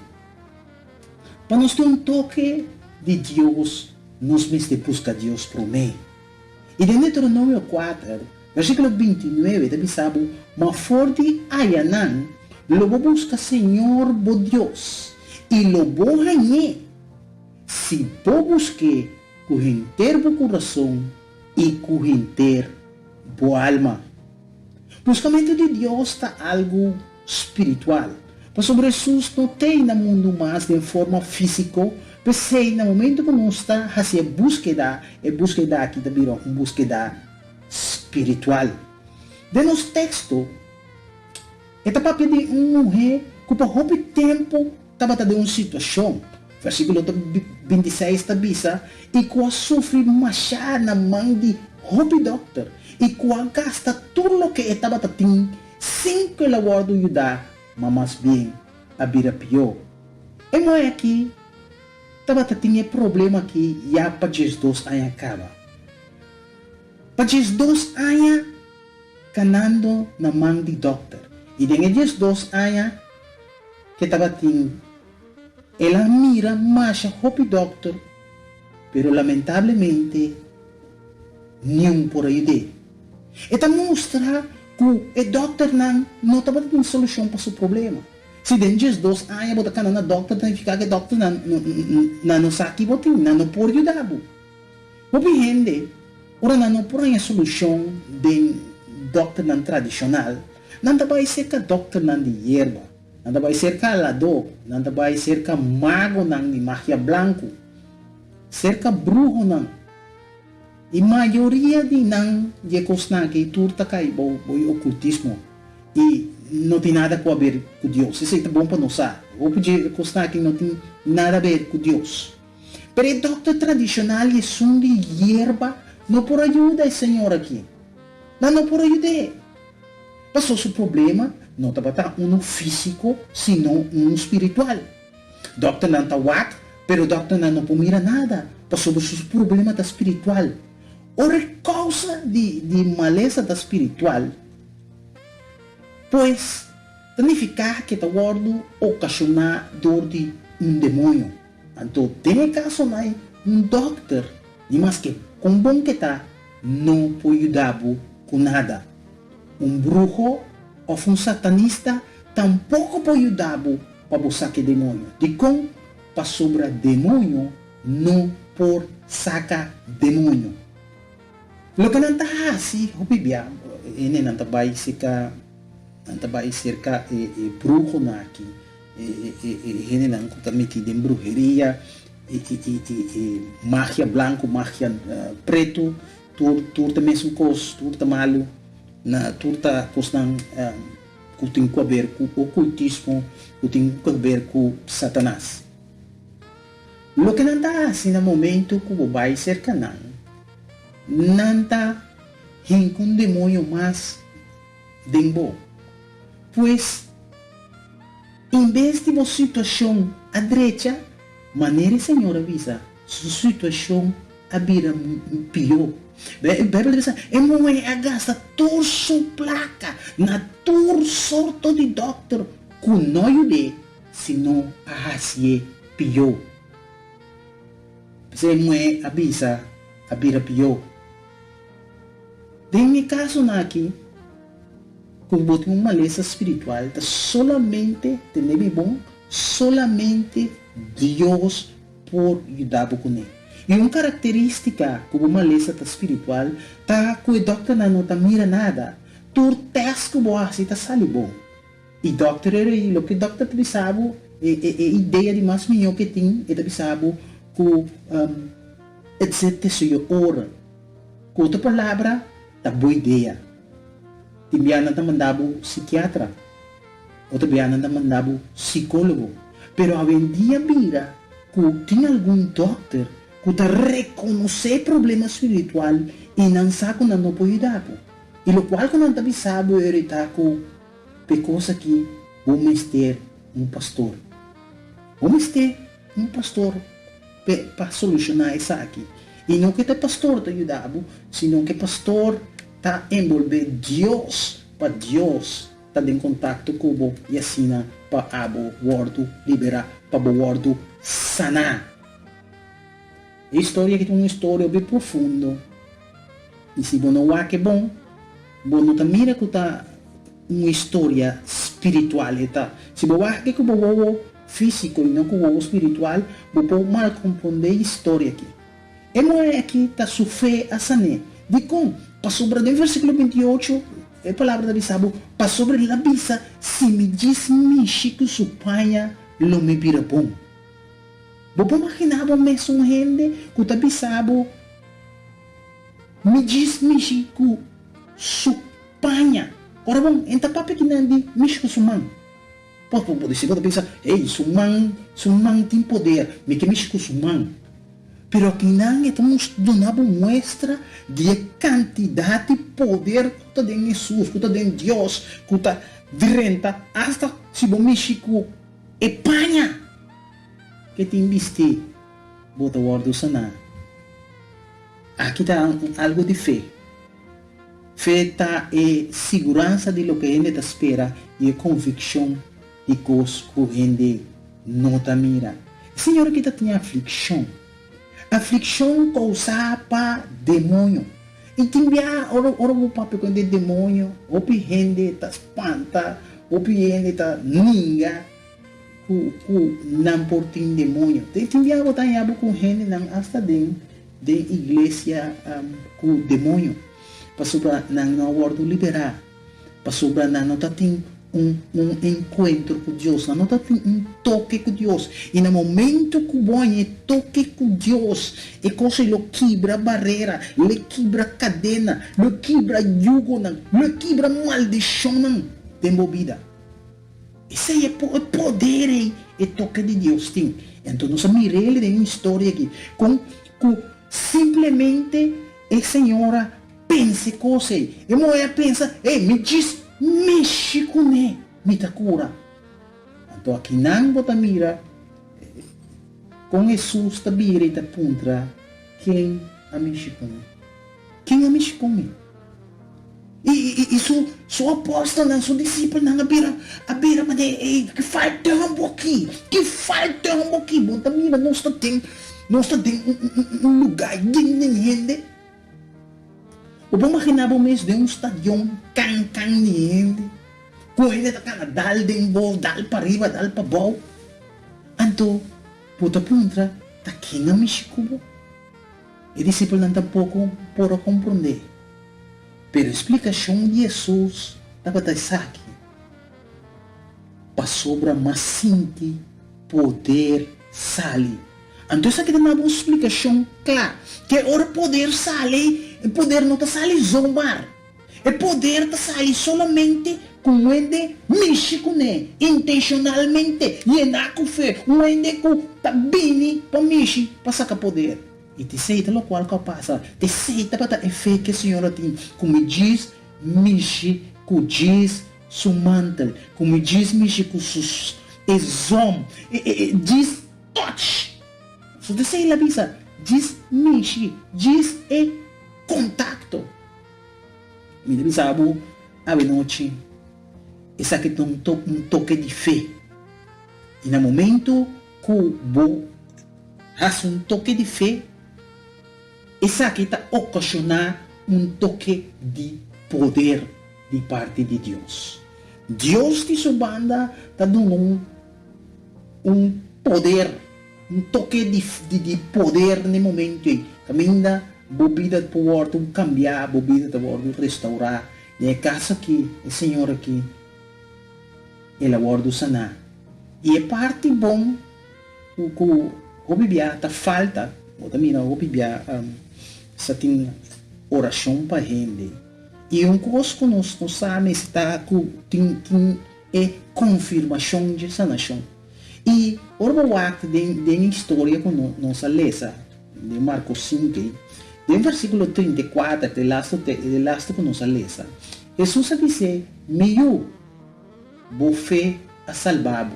H: Para nós ter um toque de Deus, nós mesmos busca Deus por mim. E de Deuteronômio 4, versículo 29, também sabe, mas forte ayanan, lobo busca Senhor bo Deus, e lobo ganhe, se bo busque, com inteiro bo coração, e com inteiro bo alma. Buscamento de Deus está algo espiritual. Mas sobre Jesus não tem no mundo mais de forma física, mas no momento que nós está fazendo búsqueda aqui também uma búsqueda espiritual. De nosso texto, esta papel de uma mulher que por pouco tempo estava em uma situação, versículo 26 está bisa, e que sofre machado na mão de Hope Doctor, e que gasta tudo o que estava tendo, sem que ela guarde ajudar, mas mais bem, a vida pior. E não aqui, estava tendo problema aqui, já para Jesus aí acaba. Para Jesus aí, canando na mão de doctor. E de Jesus aí, que estava tendo, ela mira mais Hope Doctor, pero lamentavelmente, nenhum por ajudar. Então mostra que o doctor não estava tendo solução para o seu problema. Se den Jesus aí botar cana na doctor, significa que o doctor não sabe que não pode ajudar. O bem ora não pode a solução de doctor não tradicional, Nanda vai ser ka doctor nan de hierba. Nanda vai ser ka lado. Nanda vai ser ka mago nan de magia blanco. Ser ka brujo nan. E maioria de nan de cosnaki turta kai boi ocultismo. E não tem nada a ver com Deus. Isso é bom para nós. Ou podia constar que não tem nada a ver com Deus. Pero o doctor tradicional é um de hierba. Não por ajuda, Senhor, aqui. Não por ajudar. Passou seu problema, não estava um físico, senão um espiritual. Doctor não está wak, pero doctor não pode mirar nada. Passou seu problema da espiritual. Ora, causa de maleza da espiritual, pois significa que está guardo ocasionar dor de demônio. Então, tem caso mais doctor, mas que com bom que está, não pode ajudar com nada. Brujo ou satanista tampouco pode ajudar para buscar que demônio. De como para sobrar demônio, não por sacar demônio. Lo que não está assim, o bibia, ele não está vai ser brujo aqui. Ele não está metido em brujeria, magia branco, magia preto, tudo mesmo coisa, tudo malo, tudo coisa que tem a ver com ocultismo, que tem a ver com Satanás. Lo que não está assim no momento que vai ser canal, não está com um demônio mais dembo. Pois, em vez de uma situação à direita, maneira Senhor avisa, sua situação a vira pior. Bíblia diz, é muito agasta torso placa, na tor sorto de doctor, que não ajude, senão a ser pior. Se é muito avisa, a vira pior. Tem meu caso aqui, como tem uma maleza espiritual, solamente, tem bom, solamente Deus por ajudar com ele. E uma característica como uma maleza espiritual, tá que o doctor não tá mira nada, tu teste que boa se tá sali bom. E doctor era o que doctor pensava, ideia de mais melhor que tem, ele pensava que etc se ora. Com outra palavra, tá boa ideia. Timbiana ta mandava psiquiatra, outra biana ta mandava psicólogo. Pero hoje em dia mira que tem algum doctor que está reconhecer problema espiritual e não sabe que não pode ajudar. E o qual que não está pensando era que coisa que vamos ter um pastor. Vamos ter um pastor para solucionar isso aqui. E não que o pastor está ajudando, senão que o pastor está envolver Deus, para Deus estar em contato com o e assim para o wordo liberar, para o wordo sanar. A história que tem uma história bem profunda. E se você não acha que é bom, você não mira que está uma história espiritual. Se você acha que é o físico e não o espiritual, você pode mal compreender a história aqui. E não é aqui está sua fé a sanar. De como? Para sobre o versículo 28, a palavra da Bisabo, para sobre a bisa, se me diz que su panha, lo me vira bom. Você imaginava mesmo gente que está Bisabo, me diz que su panha. Ora bom, então papai que não diz, Michiku su man. Pode dizer, você pensa, ei, su man tem poder, me que Michiku su man. Pero aqui não estamos dando mostra de quantidade de poder que está em Jesus, que está em Deus, que está dentro, hasta se o México Espanha, que te investe, bota o ordo sanar. Aqui está algo de fé. Fé está é segurança de lo que a gente espera e a convicção de coisas que a gente não está mira. Senhor, aqui tem aflição. Aflição causada para demônio. E também, ora o papo com o demônio, ou a gente está espanta, ou a gente está ninga, que não porta demônio. E também, eu estou com gente, não hasta de igreja com demônio. Para sobre não abordo liberar. para sobra não tá tem encontro com Deus, não tá tem toque com Deus. E no momento que o toque com Deus, é coisa ele quebra barreira, ele quebra cadena, ele quebra jugo, ele quebra maldição tem vida. Esse aí é poder, é toque de Deus tem. Então nós miramos de uma história aqui, com simplesmente a senhora pensa coisa, e a mulher pensa, me diz, mexe com ele, me tá cura. Então aqui não bota mira, com Jesus tá vira e tá puntra, quem a mexe com ele? Quem a mexe com ele? E sua apóstolo, seu discípulo, não a beira, mas que falta um pouquinho, bota mira, nós tem lugar, gente. Eu vou imaginar o mês de um estadião, can, gente, com ele tá cara, dal de bol, dal para arriba, dal para baixo. Então, puta puntra, tá quem a Mexico? E discípulo não tampouco pode compreender. Pero a explicação de Jesus estava aqui. Para sobra mais sinti poder sali. Então isso aqui dá uma explicação clara. Que ora poder sali, o poder não está sali zombar. O poder está sali solamente com ele mexe com ele, intencionalmente, llenar com fé, o ele com tabini para mexer, para sacar poder. E te sei lo qual que passa, te sei para a fé que a senhora tem, como diz, mexe com diz seu mantel, como diz, mexe com seus exom, diz touch. So te sei la visa, diz mexe, diz contato. Me diz abo, a noite, essa que tem um toque de fé. E no momento que o faz um toque de fé, essa aqui está ocasionar um toque de poder de parte de Deus. Deus de sua banda está dando um poder, um toque de poder no momento aí. Caminha, bebida pode cambiar, bebida pode restaurar. E é caso que o Senhor aqui, ele pode sanar. E é parte bom o Bíblia está falta, ou também o Bíblia só tem oração para gente. E coisa que nós sabemos está tem confirmação de sanação. E o ato de história que nós lemos, de Marcos 5, do versículo 34, de last que nós lemos, Jesus disse, meio, você a salvado.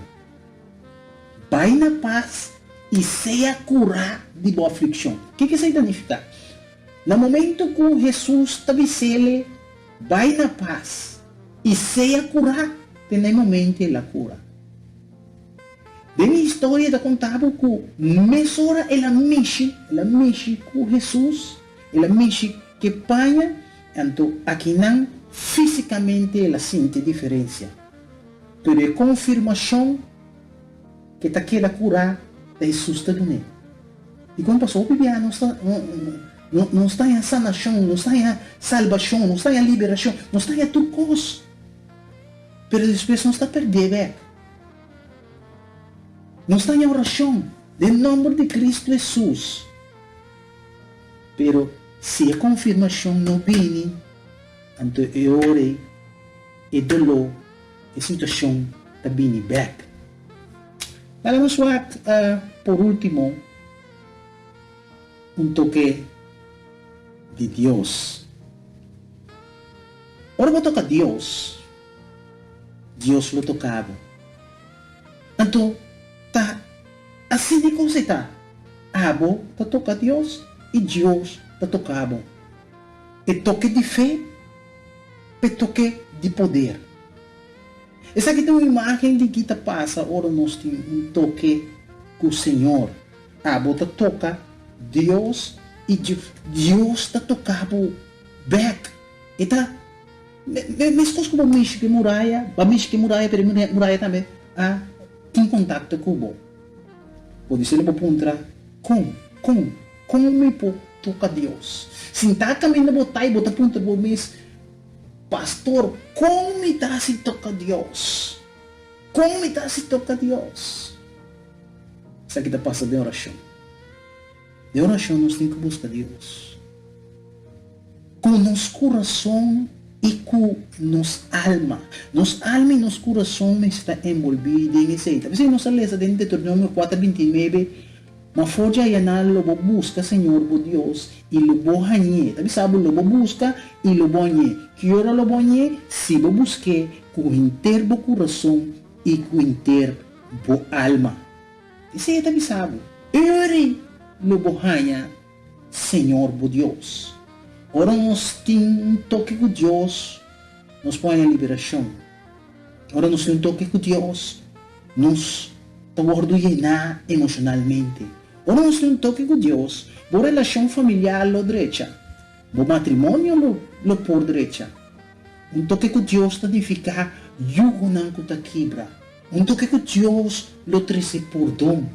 H: Vai na paz e seja curado de boa aflição. O que isso significa? No momento que Jesus está dizendo, vai na paz e seja curado, tem momento a cura. De minha história da contava que mesora ela mexe com Jesus, ela mexe que panha, então aqui não fisicamente ela sente diferença. Pero é confirmação que está querendo curar de Jesus está doendo. E quando passou o bebê, não está em sanação, não está em salvação, não está em liberação, não está em tudo coisa. Mas depois não está perdendo. Não está em oração, em nome de Cristo Jesus. Pero se a confirmação não vem, então eu orei, e dolor, a situação está vindo back. Vamos por último, um toque de Deus. Ora vou tocar Deus. Deus lo tocava. Então, tá assim de coisa tá. Abo tá toca Deus e Deus tá tocava. É toque de fé, é toque de poder. Essa aqui tem uma imagem de que passa, ora nós temos um toque com o Senhor. Abo tá toca Deus e Deus está tocando back. E tá, mas coisas como mexer que muralha, pero muralha também tem contato com o bom. Pode ser para perguntar como me pode tocar Deus? Se está caminhando botar e botar ponta bom, mas pastor, como me dá se toca Deus? Como me dá se toca Deus? Isso aqui está passando de oração. De oração nós temos que buscar Deus. Com nosso coração e com nossa alma. Nossa alma e nosso coração está envolvido em isso. Talvez nossa letra dentro de Deuteronômio 4:29, mas forja e anal lobo busca Senhor por Deus e lobo hanhe. Talvez sabe lobo busca e lobo hanhe. Que ora lobo hanhe se lo busque com inteiro coração e com inteiro alma. Isso aí talvez sabe. Ore lobo hanhe Senhor por Deus. Ora nós temos um toque com Deus, nos põe a liberação. Ora nós temos um toque com Deus, nos ordenar emocionalmente. Ora nós temos um toque com Deus, boa relação familiar lo direita, bom matrimônio lo por direita. Um toque com Deus significa jugo não que ta quebra. Um toque com Deus lo trece perdão.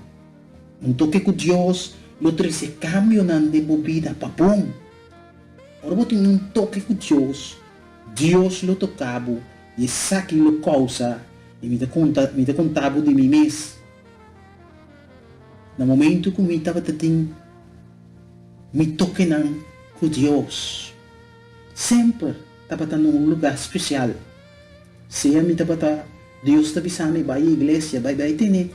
H: Um toque com Deus lo trece cambio não de vida para bom. Ora, eu tenho um toque com Deus. Deus lo tocava e sabe lo causa e me dá contava de mim mesmo. No momento que me estava tendo, me toque com Deus. Sempre estava num lugar especial. Se eu me estava Deus está avisando, vai à igreja, vai ter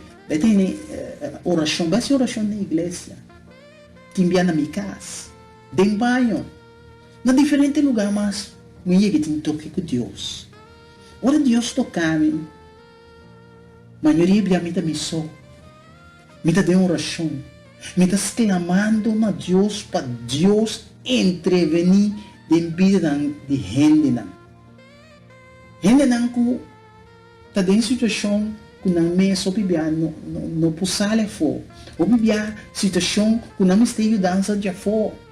H: oração, vai ser oração na igreja. Te enviar na minha casa, de banho. Na diferente lugar, mas me llega tem toque com Deus. Ora Deus toca-me. Maioria de mim também só. Me dá oração. Me está exclamando na Deus para Deus intervenir em vida de gente não. Gente não que está em situação que não me só bibia no puxar fora. Ou bibia situação que não me está ajudando já fora.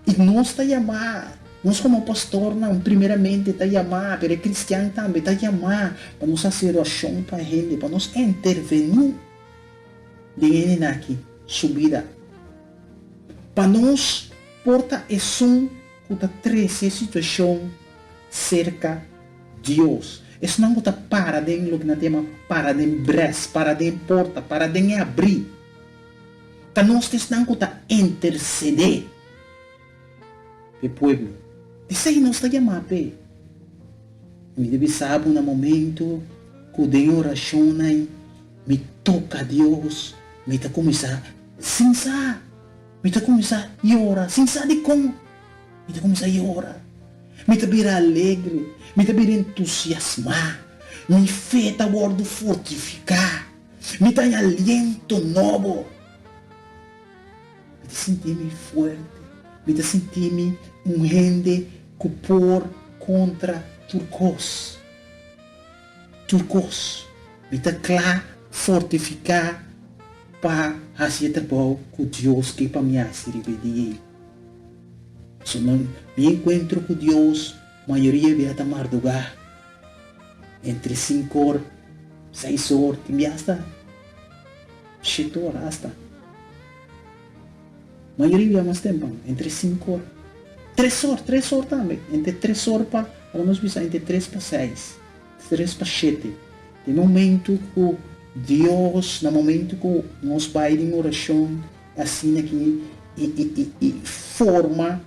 H: E nós está chamando, nós como pastor, não, primeiramente está chamando, para cristiano também está chamando, para nós fazer oração para a gente, para nós intervenir de aqui, subida. Para nós, porta é som que está treze situação cerca de Deus. Isso não está para dentro do que nós temos, para dentro brecha, para dentro porta, para dentro abrir. Para nós, isso não está interceder. O povo, isso aí não está chamando, pe. Me deve saber no momento que eu dei oração, me toca a Deus, me está começar sem saber, me está começar a orar, sem saber como, me está começar a orar, me está vir alegre, me está vir entusiasmar, me fez a bordo fortificar, me está em aliento novo, me está sentindo forte. Me está sentindo um rende que por contra turcos. Me está claro fortificar para fazer trabalho com Deus que para me servir. Se não me encontro com Deus, a maioria vai estar mais lugar. Entre 5 horas, 6 horas, e hasta 7 horas hasta. A maioria mais tempo, entre 5 horas. 3 horas também. Entre 3 horas para, vamos pensar, entre 3 para 6. 3 para 7. No momento que Deus, no momento que nós vamos em oração, assim aqui, e forma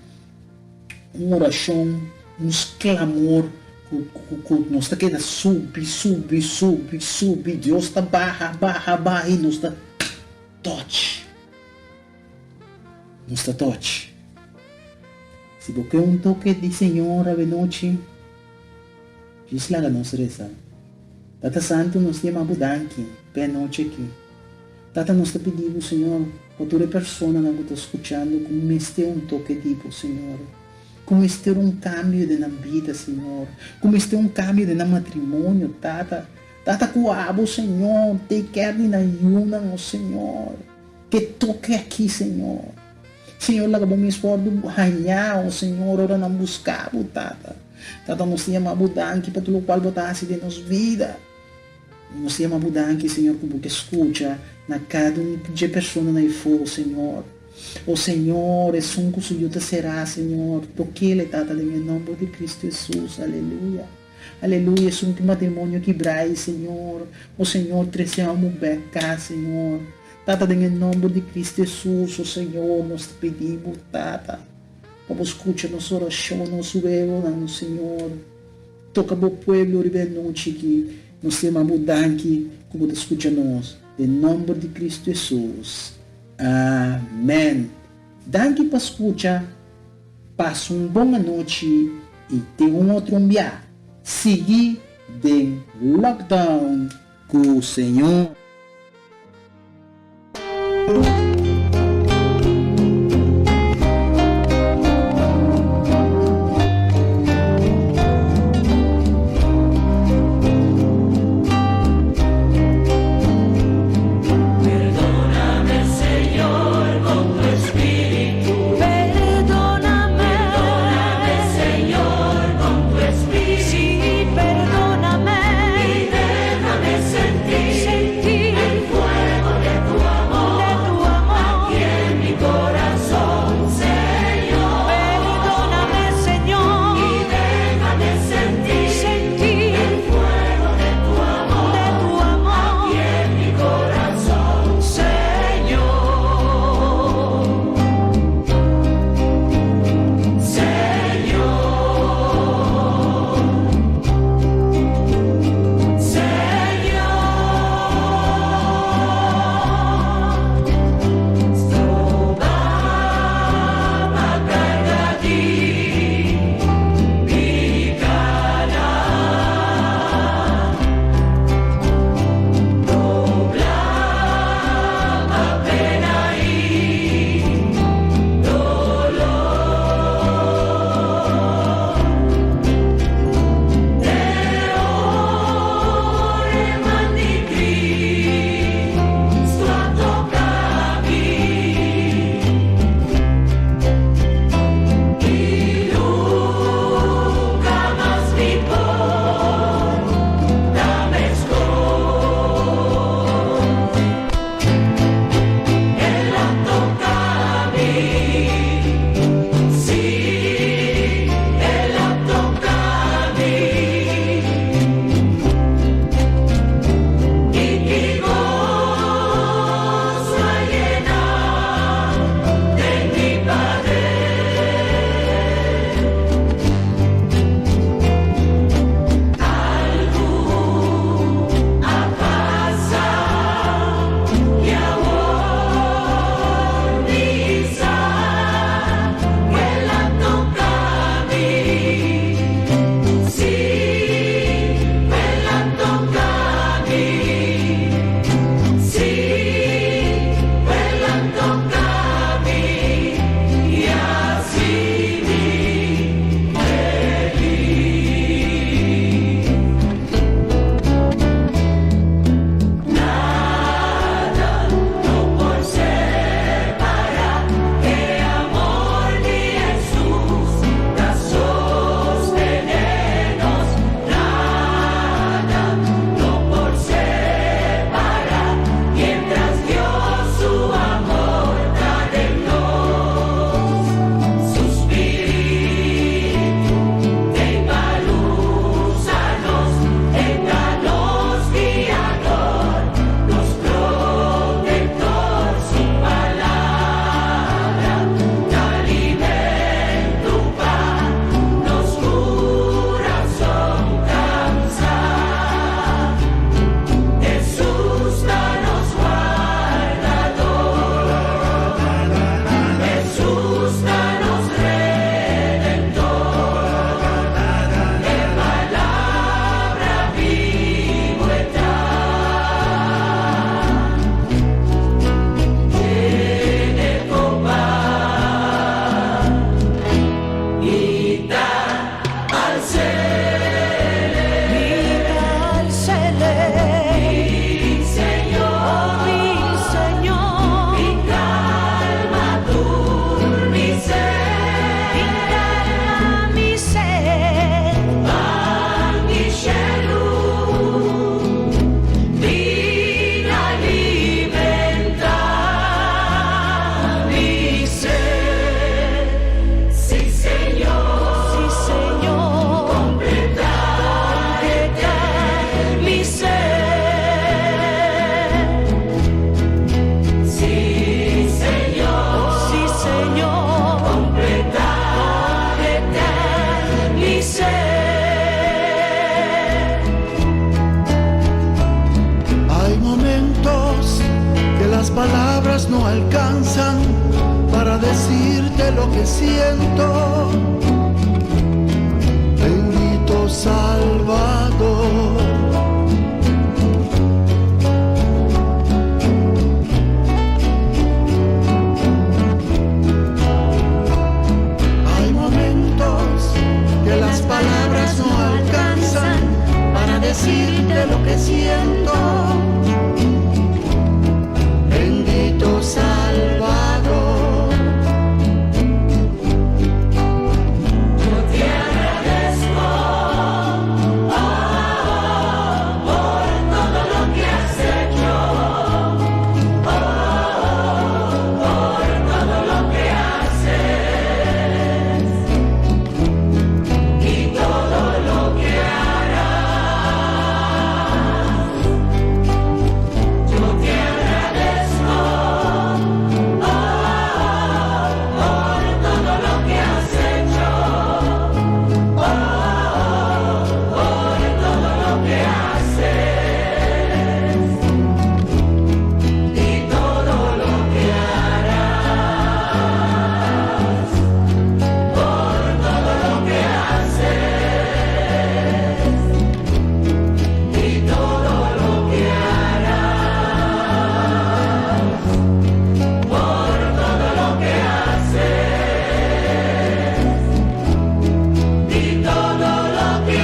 H: uma oração, um clamor, que nós está querendo subir. Deus está barra, e nós está touch. Nos toque. Se você um toque de Senhor a noite, diz lá a nossa reza. Tata Santo nos dê uma budanque, pé noite aqui. Tata nos pedindo, Senhor, para toda pessoa que está escutando, como este um toque de Senhor. Como este um cambio na vida, Senhor. Como este um cambio no matrimônio, Tata. Tata coabo, Senhor, te quer na ajuda, Senhor. Que toque aqui, Senhor. Senhor, lá que me esforço ganhar, Senhor, ora não buscar, Tata. Tata, nos temos uma mudança para tudo qual botasse de nossa vida. Nos temos uma mudança, Senhor, como que escuta na cada de pessoa na fogo, Senhor. Oh Señor, es un cusuyo te será, Señor. Toquele, Tata, en el nombre de Cristo Jesús. Aleluya. Aleluya, es un matrimonio que brae, Señor. Oh Señor, treceamos beca, Señor. Tata, en el nombre de Cristo Jesús, oh Señor, nos pedimos, Tata. Como escucha nuestra oración, nos subimos, Señor. Toca o pueblo noche que nos temamos danke, como te escuchamos. En nombre de Cristo Jesús. Amén. Danke para escuchar. Passa boa noite e tem outro dia. Seguir de lockdown com o Senhor.
E: Sentir el fuego de tu amor.
I: decirte lo que siento. Bendito Salvador. Hay momentos que las palabras no alcanzan para decirte lo que siento. Bendito Salvador. Yo te agradezco por todo lo que has hecho, por todo lo que haces y todo lo que harás. Yo te agradezco por todo lo que has hecho, por todo lo que haces y todo lo que harás, por todo lo que haces y todo lo que harás, por todo lo que haces y todo lo que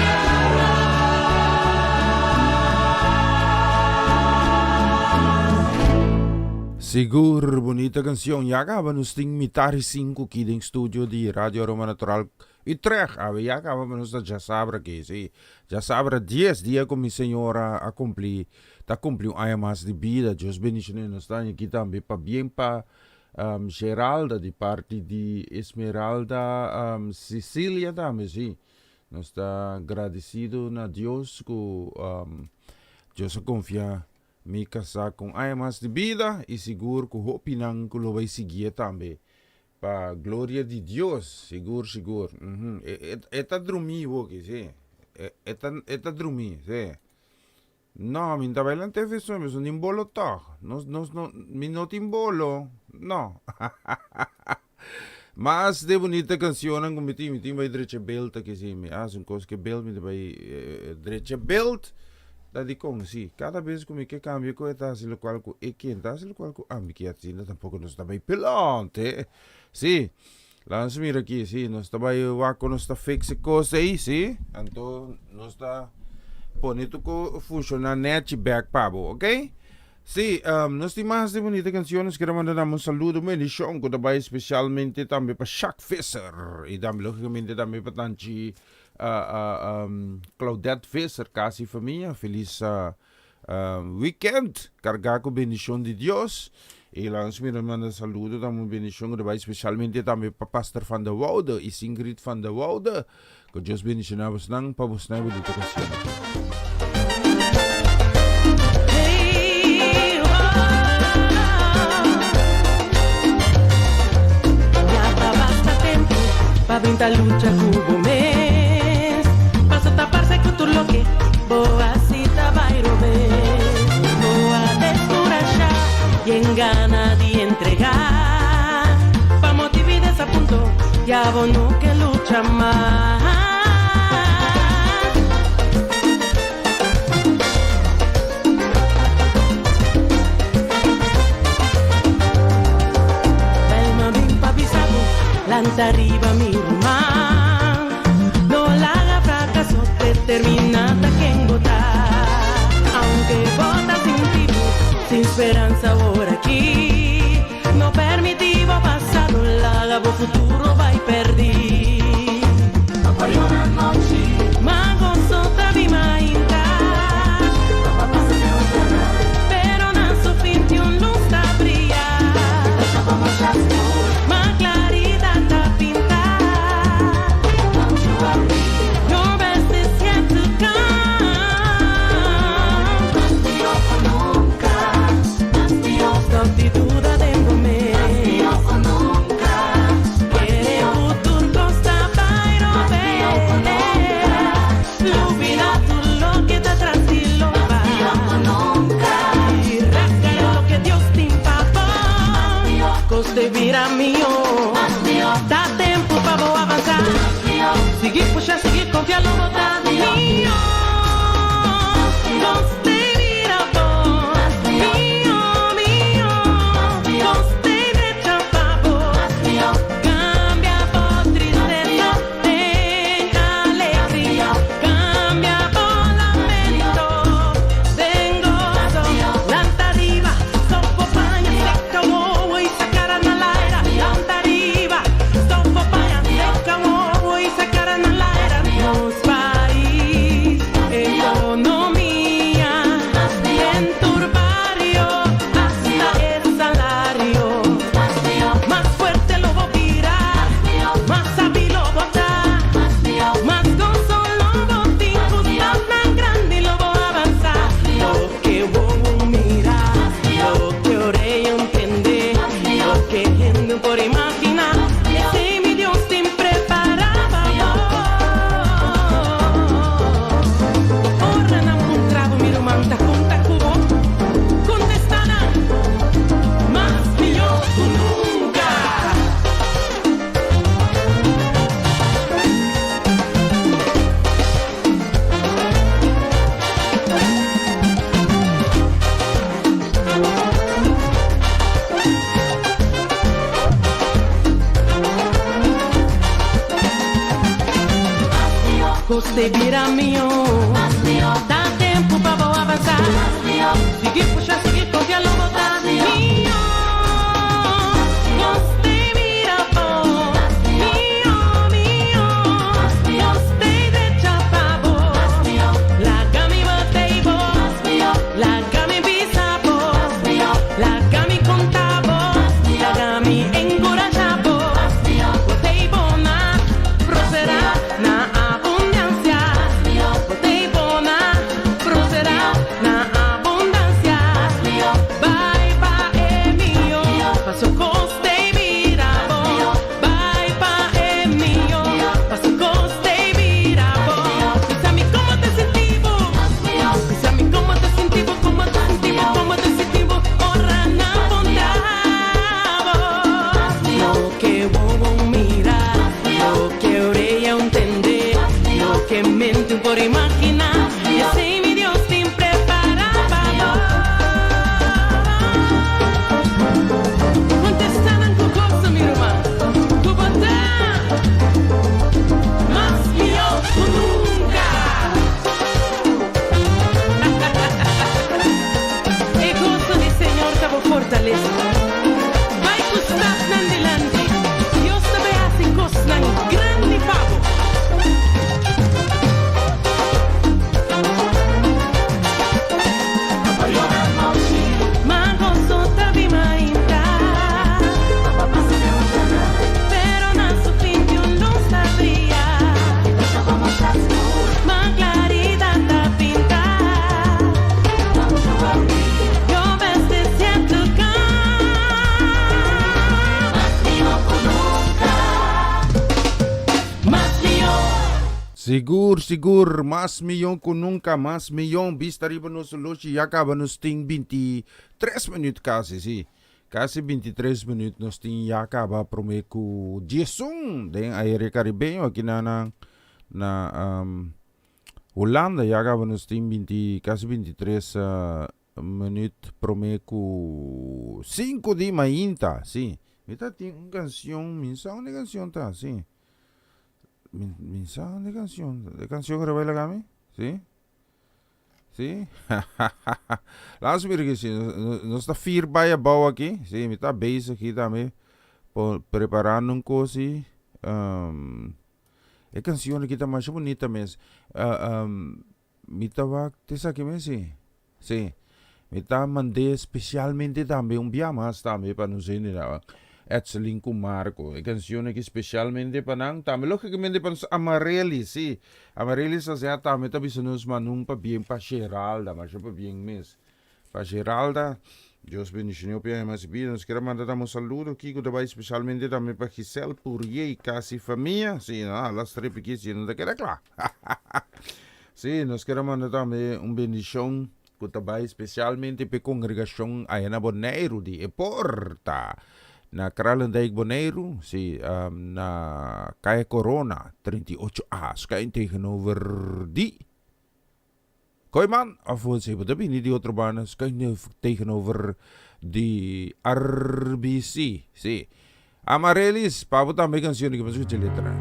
C: Sigur, bonita canción. Ya acabamos nos ting mitari 5 aqui em estúdio de Radio Roma Natural Utrecht. Já acabamos já sabra que sim. Já sabra 10 dias com minha senhora a cumprir. Tá cumprir um ano mais de vida. Deus bendiciones nos está aqui também para bem para Geralda de parte de Esmeralda Sicília também sim. Nós está agradecido na Deus que Deus confia me casar com ano mais de vida e seguro que o opinão que lo vai seguir também. Para glória de Deus, seguro. Eta dormir aqui, sim. Eta dormir, sim. Não, minha bailan te fez mas não imbolo tá. Mi não imbolo, não. Mas de bonita canção ang comiti, mi vai direito belt aqui sim. São coisas que belt mi vai direito belt. Dadi kong sim. Cada vez que me que cambio ko eta silo qual ko ekenta silo qual ko que assim tampoco nos está bem pelante. Sim. Lança mira aqui, sim, nós está bem waco nós está fixe coisa aí, sim. Então nós está bonito que funciona net back pabo, ok? Sim, nós temos mais de bonita canções. Quero mandar um saludo, bendição, que também especialmente também para Jacques Visser e também logicamente também para Tanti Claudette Visser, casa e família. Feliz weekend, cargar com bendição de Deus. E lá nós mandamos saludo, também bendição, que também especialmente também para Pastor Van der Woude e Ingrid Van der Woude. Que Deus bendicionar vos nang para vos na bonita canção.
F: Pa' pintar lucha cubo mes Paso taparse con tu loque Boa cita bairo ves Boa descurachar Y en gana de entregar Pa' motivar ese punto Ya vos no que lucha más Lanta arriba mi rumán, no la haga fracaso, determinada que engotar. Aunque botas sin tipo, sin esperanza ahora aquí, no permitivo pasado, la haga futuro va y perdí. Una noche, mago sota mi mainta, pero na su fin de un luz a brillar. Más claridad. No best is yet to come. Nunca, Seguir puxar, seguir confiar, não botar minha. Gostei vira voz, minha. Gostei de chapabo, cambia por tristeza, tem alegria, cambia por lamento, tem gozo, lanta arriba, soppo paña, secca uovo e sacara na laira, lanta arriba, soppo paña, secca uovo e sacara na laira, nos país, economia, enturbario, hasta el salario, más fuerte lo voy a tirar, más hábil lo voy a dar, más gozo lo voy a disfrutar, más grande lo voy a avanzar, lo que voy a mirar, lo que oré entender, lo que gente por imaginar, ese mi Dios siempre preparaba. Ora não encontrava mi romanta conta cubo, contestana, más millón nunca. Gostei vira mio, dá tempo pra vou avançar. Seguir puxar, seguir confiar, não botar mio. Gostei vira voz, mio. Gostei de chapabo, larga-me botei voz, larga-me bisabo, larga-me contabo, larga-me encorajabo, botei bona, prosperar na abundância, botei bona, prosperar na abundância, vai pa é mio, passo costei virabo, vai pa é mio, passo costei virabo, pensami como te sentivo, pensami como te sentivo, como te sentivo, como te sentivo, ora na pontravo, lo que voy a mirar, lo que orella entender, lo que mente por imaginar, ese mi Dios siempre preparaba. Contestaban con cosa, mi hermano, tu botán, más mío nunca. El gozo del Señor te va a fortalecer. Vai custar adelante, Dios te ve hace cosas grande pavo. Ma gozo te vi mainta, pero na su fin yo no sabría, ma claridad te pinta, yo ves de cierto más mío.
C: Sigur, mas milyon ko nunca, mas milyon. Bista riba no solusi, yakaba nos ting 23 minut kasi, si. Kasi 23 minut nos ting yakaba promeku Jesung. Den aire caribeño, aqui na Holanda, yakaba nos ting 20, kasi 23 minut promeku 5 di mainta, si. Mita ting canción, minsan de canción ta, si. Mensaje de canción que revela Gami, ¿sí? ¿Sí? Laat me ver, nós está 4 bij bouw aqui, sim, está bezig aqui também, preparando um coisa, a canção aqui está mais bonita mesmo, me estava, te aqui mesmo, sim, me está mandando especialmente também biamas também para nos generar. Etzeling com Marco. A canção aqui especialmente para nang também logicamente para os Amarellis, sim. Amarellis assim também tá bisando os manum para bem para Geralda, mas para bem mesmo. Para Geralda, Deus bendicionou para mas bem, nós queremos mandar um saludo aqui que vai especialmente também para Giselle Pourier e Cassi família, sim, las três aqui, sim, não quer claro. Sim, nós queremos mandar também bendição que vai especialmente para a congregação aí na Bonaire de Porta. na Kralendijk Bonaire, na Kaya Corona, 38A. Schuin tegenover die Koyman, of wat ze hebben, niet die andere banen, schuin tegenover die RBC. Sí. Amarelis, paputa may canción que me escucha letra.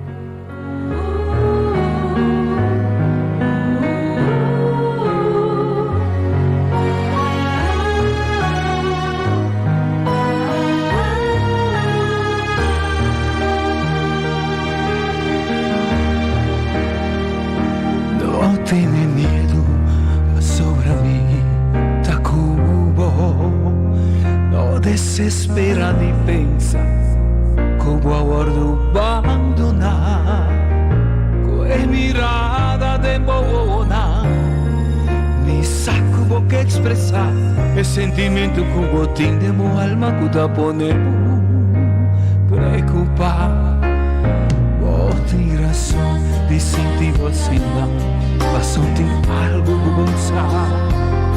A: No tiene miedo sobre mí, Tacubo. No desespera ni pensa, como aguardo abandonar. Con mirada de bobona, ni saco que expresar el sentimiento como tiene mi alma que te ponemos preocupar. Tem razão de sentir você não, mas tem algo que pensar.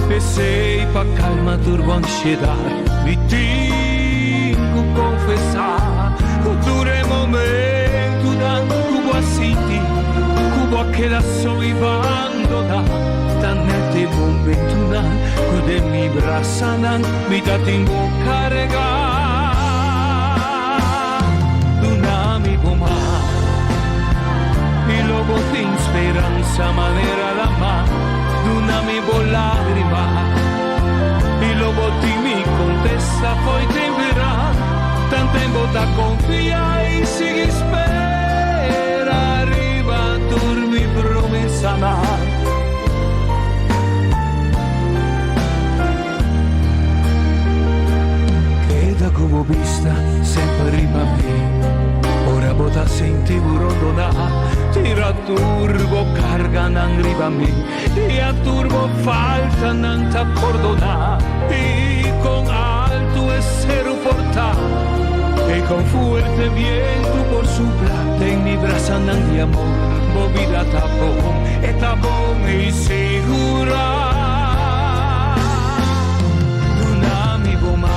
A: Pensei pra calma turbo ansiedade, me tenho que confessar. Futuro é momento dando que vou sentir, que vou quedar só e abandonar. Tanto momento não, que de mi braça não, me dá tempo carregar. Do nome bomar. Y luego sin esperanza manera la mano de una mi lágrima. Y luego ti mi contesta foi temperar. Tan tempo da confía y sigue espera. Arriba dormi promessa nada. Queda como vista sempre arriba a mí. Ora bota senti burondona, tira turbo carga nan riba a mí, y a turbo falta nan ta perdona, y con alto es cero portar, y con fuerte viento por soplar, en mi brasa nan di amor, movida tapón y segura. Dunami goma,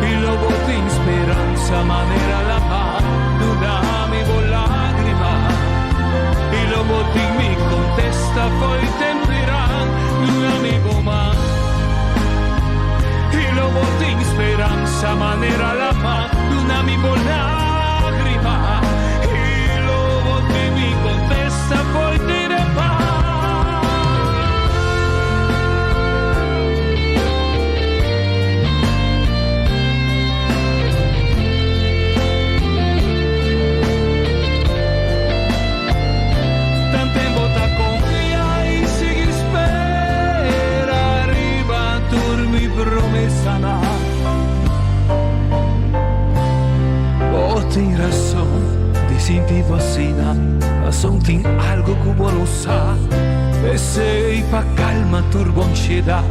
A: y luego te speranza manera la mano, dudami con lágrima, y luego ti mi contesta poi temperan, dudami goma, y luego ti speranza manera la mano, dudami con lágrima, y luego ti mi contesta poi temperan. Promesa nada. Oh, tem razão de sentir vacina, mas tem algo que vou usar. Pensei pra calma turbo ansiedade.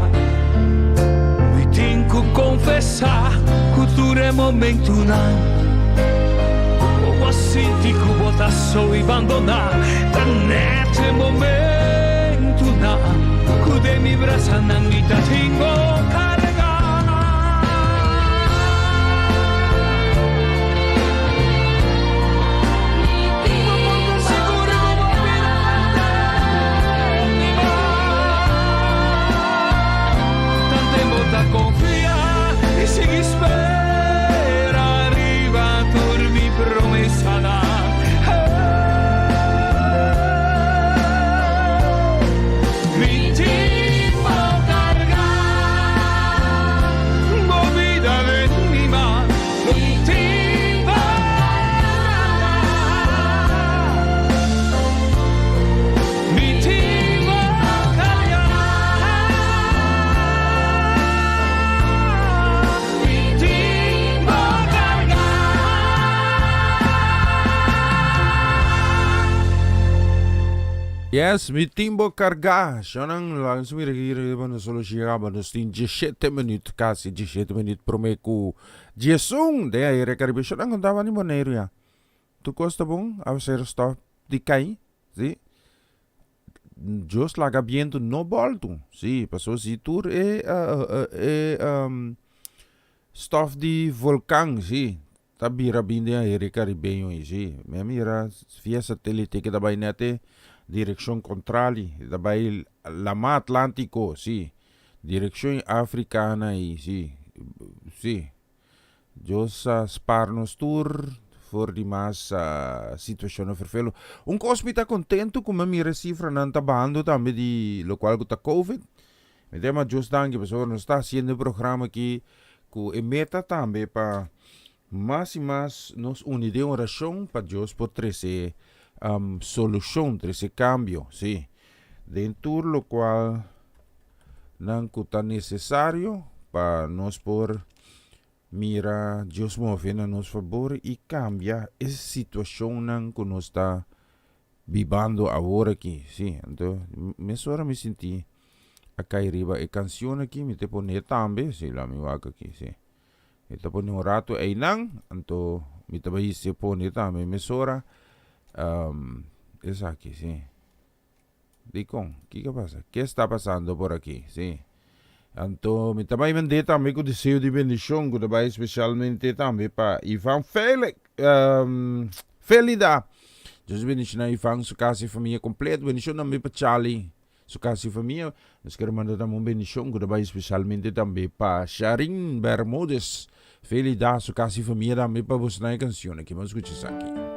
A: Me tenho que confessar que tudo é momento não. Vou sentir que vou estar só e abandonar. Tá nesse momento não. Que de mi brasa não me tá tenho carregar. Confia e sigue espera arriba por mi promesa da. Mi tipo cargar movida de mi mano, mi tipo mi tipo cargar.
C: Yes, mi timbo carga. Siya nang langsung kira-kira ba na solo siya ba na 17 minutes kasi 17 minutes promeku. Jesung de ay rekarbi siya nang kontawa ni Bonaire ya. Tu costa bom a ser stop di kai, sí. Just laga viento no volto, sí. Pasó si tour stof di vulkan, sí. Tabira bindi a ere caribeño, sí. Me mira, via satélite que dabei nete, dirección contrali, dabei lama Atlántico, sí. Dirección africana, sí. Sí. Jos sparnos tour voor die mas situazione vervelo. Un cospita contento come mi recifra nanta bando tambe di lo qual guta COVID. Me tema just danke pessoa no está haciendo programa aqui ku e meta tambe pa mas e mas nos une de oração pa Dios por trece solução, trece cambio, sí. Dentro lo qual não cuta necessário pa nos por mira, Deus move a nosso favor e cambia essa situação que nós está vivendo agora aqui, sim. Então, mesora me senti a cair riba e canção aqui, me te pone também, sim, lá me vaca aqui, sim. Me te pone um rato aí não, então me te vai se pone também, mesora, essa aqui, sim. Dicom, o que passa? O que está passando por aqui, sim. Então, me também mandei também com o desejo de bendição, que também especialmente também para Ivan Felida. Jesus bendição a Ivan, sua casa e família completa, bendição também para Charlie, sua casa e família. Nós queremos mandar também uma bendição, que também especialmente também para Sharin Bermudes, Felida, sua casa e família também para você na canção, que vamos escutar aqui.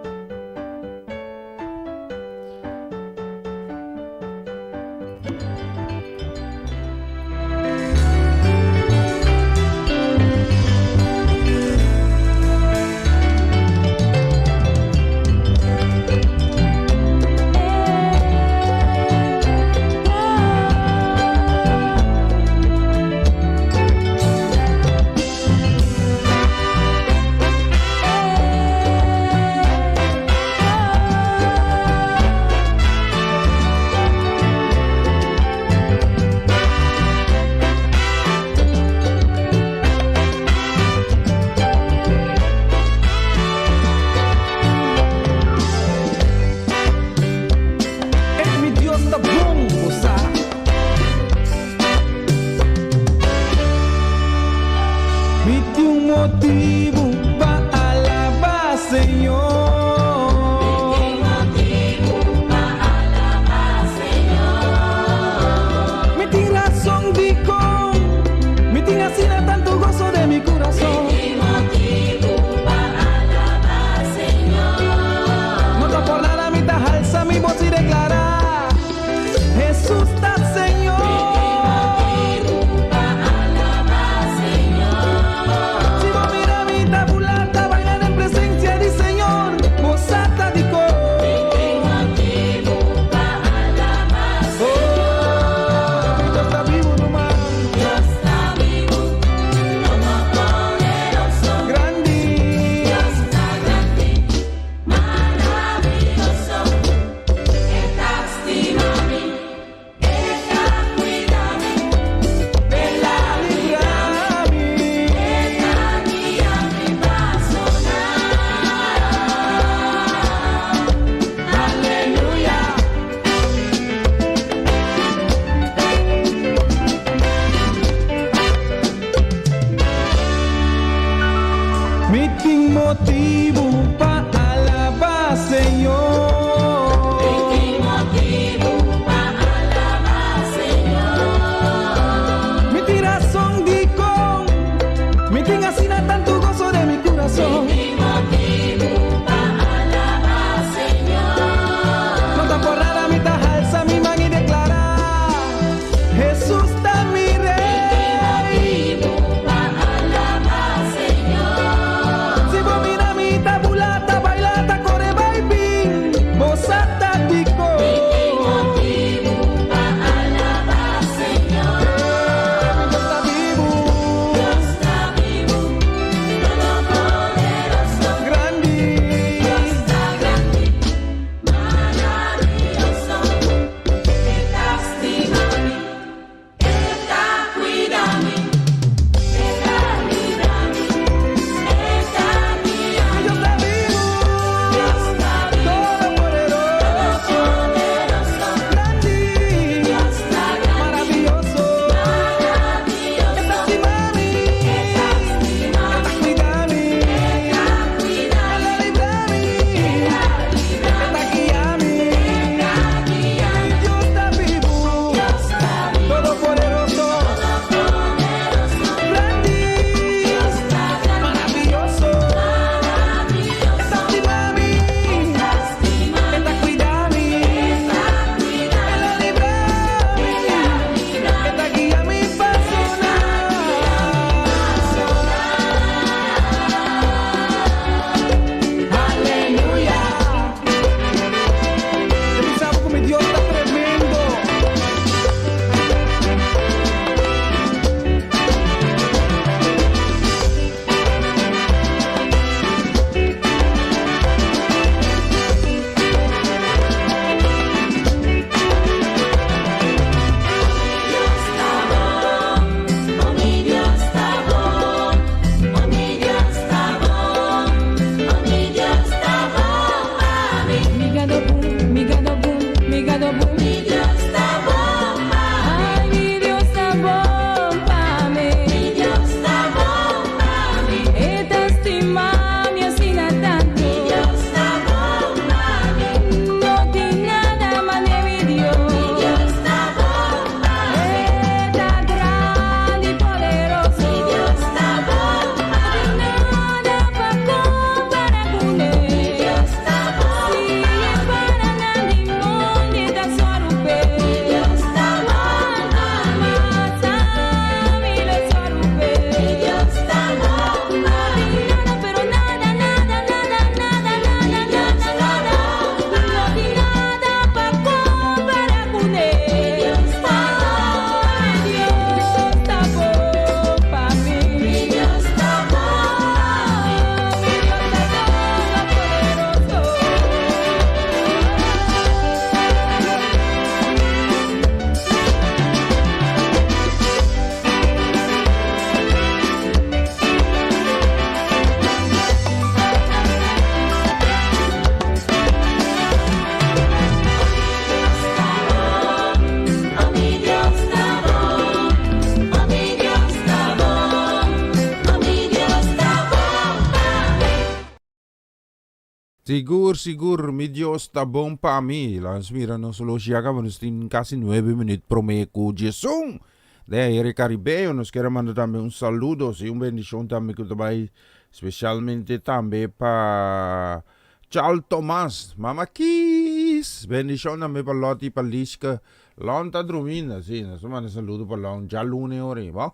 C: Sigur, mi Dios está bom para mí. Las mira, no solo llega, nos tienen casi 9 minutos promeco Jesús. De Aire Caribeo, nos queremos mandar también un saludo y una bendición también que trabaja especialmente también para Charles Tomás, Mama Kiss. Bendición también para Lottie, para Liska. Lonta dormindo, sì, insomma, un saluto per l'on già lune ore, va?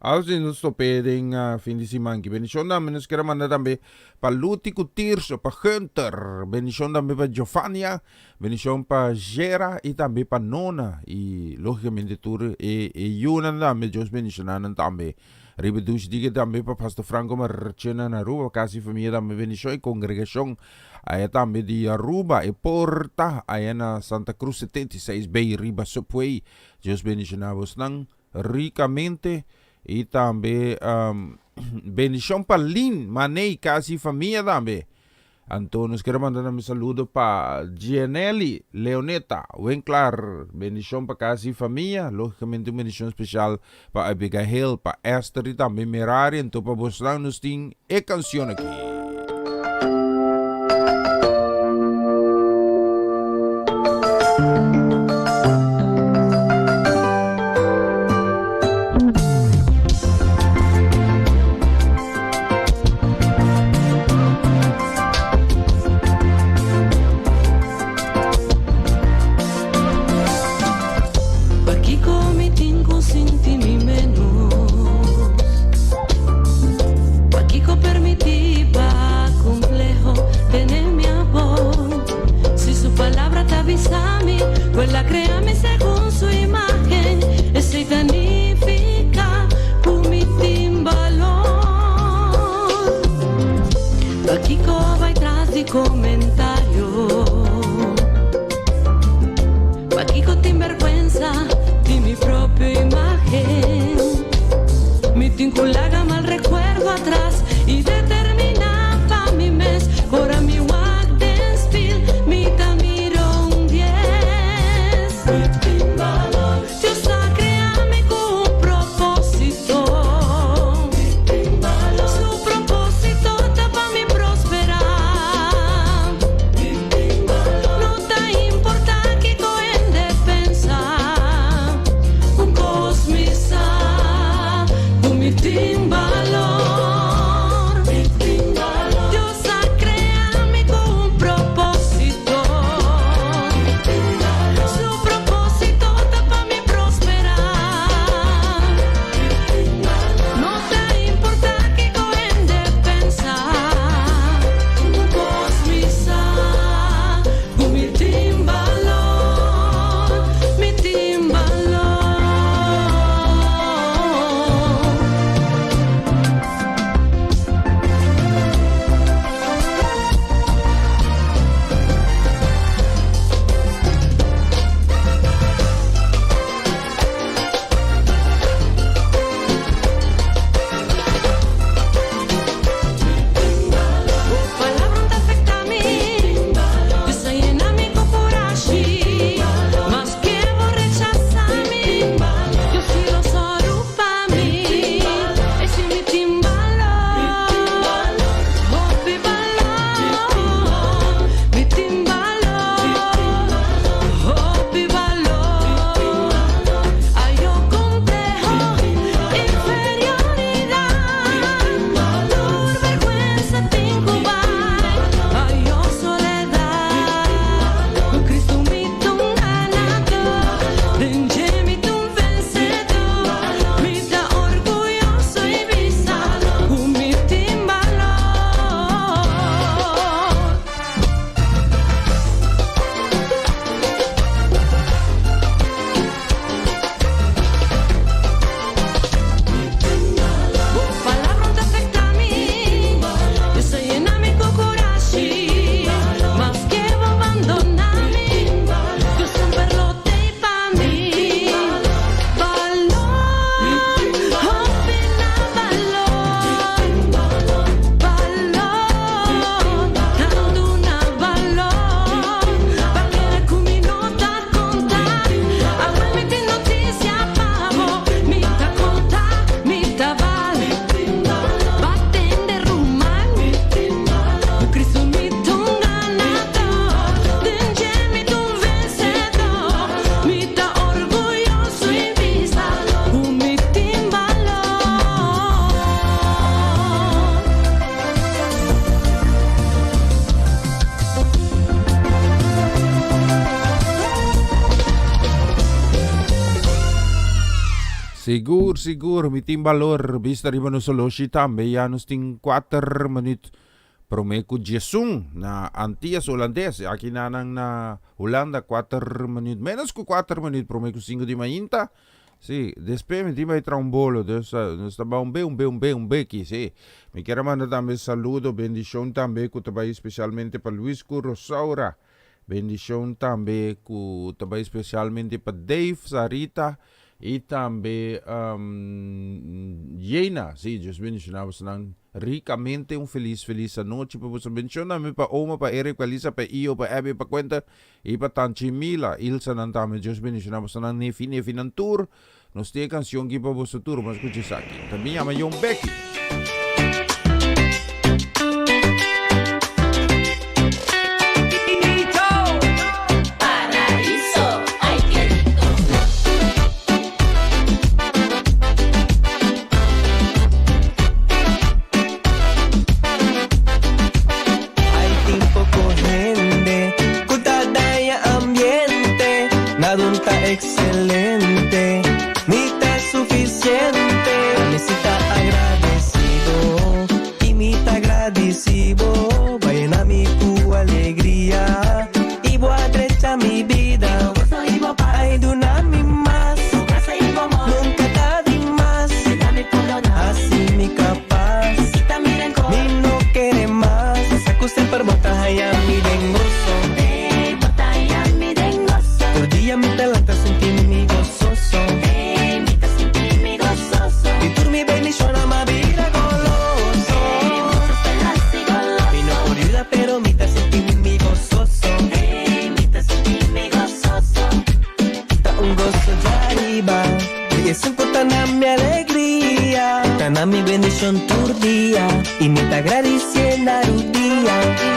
C: Oggi non sto pedendo fin di settimana, benedizione da me, non scherzo mandare anche per Lutico Tirso, per Hunter, benedizione anche per Giovanni, benedizione per Gera e anche per Nona, e logicamente tu e Yunan anche, Gios benedizione anche. Ripetuci di che tambe per Pastor Franco Marcena na Aruba, casi famiglia tambe benedizione, congregazione a tambe di Aruba e porta a na Santa Cruz 76 Bay Riba Subway. Dios bendicionavos nang ricamente e tambe bendición para Lin, Manei, casi famiglia tambe. Antonio, quero mandar um saludo para Gianelli Leoneta, Winkler, bendição para casa e família, logicamente uma bendição especial para Abigail, para Esther e também Merari, então para vocês nos tem e canção aqui. Siguro, miting valor, vista rin no soloshi tambe, yanos ting 4 minut promeco jesung na Antillas Holandés, aqui na Holanda 4 minut, menos que 4 minut promeco 5 de mainta, sim, después me vai tra un bolo, nós tava um B aqui, sim, me quero mandar também saludo, bendição também, que também especialmente para Luis Rosaura, bendição também, que também especialmente para Dave, Sarita, e também Jena, sim, Deus bendicionava ricamente feliz noite para você bendicionar para Oma, para Eric, para Lisa, para Io, para Abby, para Quenta e para Tanchi Mila, Ilsa nantame, Deus bendicionava sa nang nefi ng tour, nos tiene canción que para você tour, mas escuches aqui, também llama Yung Becky.
J: Excelente, ni tan suficiente. Necesita agradecido y mi agradecido. Vayan a mi tu alegría y voy a derecha mi vida. Ay, dunami más, nunca está de más. Así mi capaz, mi no quiere más. Saco usted per botas allá mi dengoso. Por día mi talanta sentí mi gozoso. Y tú mi bendición a mi vida goloso. Vino por ayuda pero mi te sentí mi gozoso. Está un gozo de arriba. Y eso importa mi alegría. Está mi bendición tu día. Y mi te agradeciendo tu día.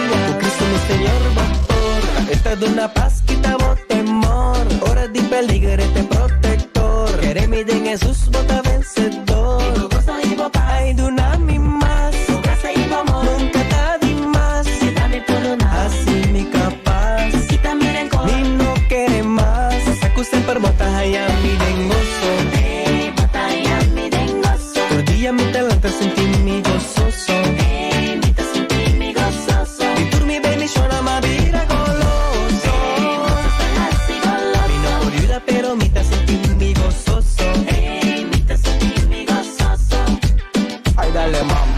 J: Por Cristo mi Señor doctor. Esta de una paz quita vos temor. Hora de peligro este protector. Queremos de Jesús bota vencedor. Ay, dunami más. Nunca está de más. Así mi capaz. Mi no quiere más. Saco siempre botas allá mi dengoso. Por día mi talanta sentí mi gozoso. Y tú mi bendición a mi vida goloso. Vino por ayuda pero mi te sentí mi gozoso. Ay, dale mambo.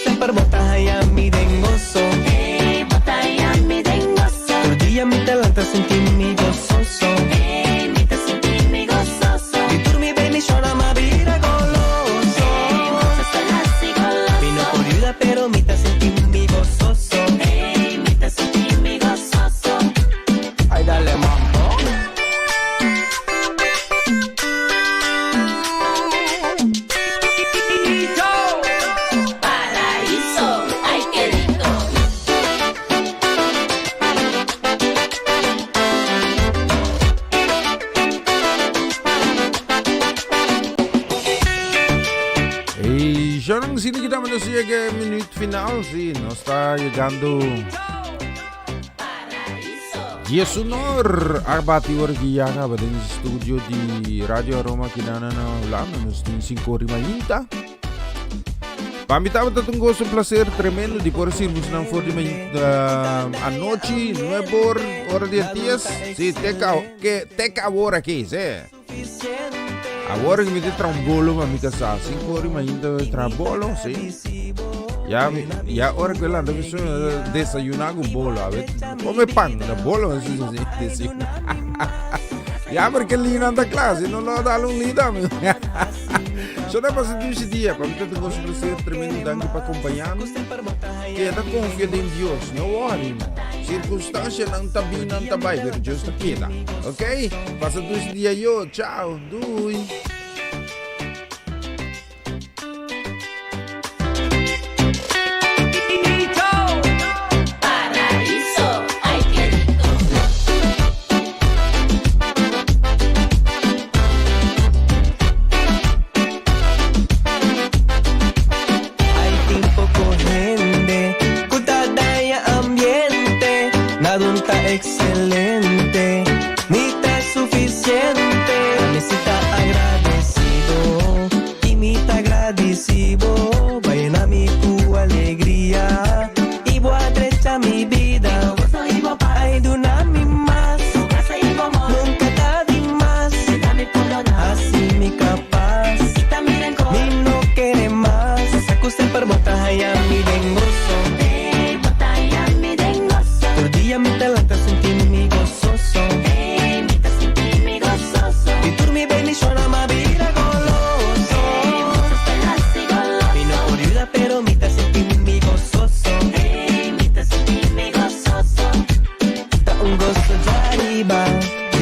J: Sempre botas allá mi dengoso. Por día mi talanta sentí mi gozoso. Y tú mi bendición a mi vida goloso. Vino por ayuda pero mi te sentí mi gozoso. Ay, dale mambo.
C: Ya nang sini kita manusia ke minute final sih, nos está llegando Yesunor abati wargi yaga badin studio di Radio Aroma kinana na Holanda nos tin 5:30. Pamitamos tatunggo un placer tremendo di poder servir ng 40 anoche, 9 hora de dias. Sí, teca hora aqui, sí. Agora que me dê trambolo, mas me casar 5 horas ainda trambolo, sim. Ya hora que ela anda desayunar com bolo, a ver, come pan, na bolo, assim. Ya porque ele não anda classe, não dá um lida, meu. Só dá para sentir esse dia, para mim tem um gosto de ser tremendo, danke para acompanhar. Que é da confiança em Deus, não worry, circunstância não tá bem, não tá bem, mas Deus tá queda, ok? Passa dois dias eu, tchau, dui.
J: excelente, mita suficiente. Me sienta agradecido y mita agradecido. Vayan a mi tu alegría y voy a derecha mi vida. Ay, dunami más, nunca está de más. Así mi capaz, mi no quiere más. Sacuste per bota ay a mi dengoso. Por día mi talanta sentí mi gozoso. Y tú mi bendición ama vida goloso. Mi no por ayuda pero mi te sentí mi gozoso. Ta un gozo de arriba,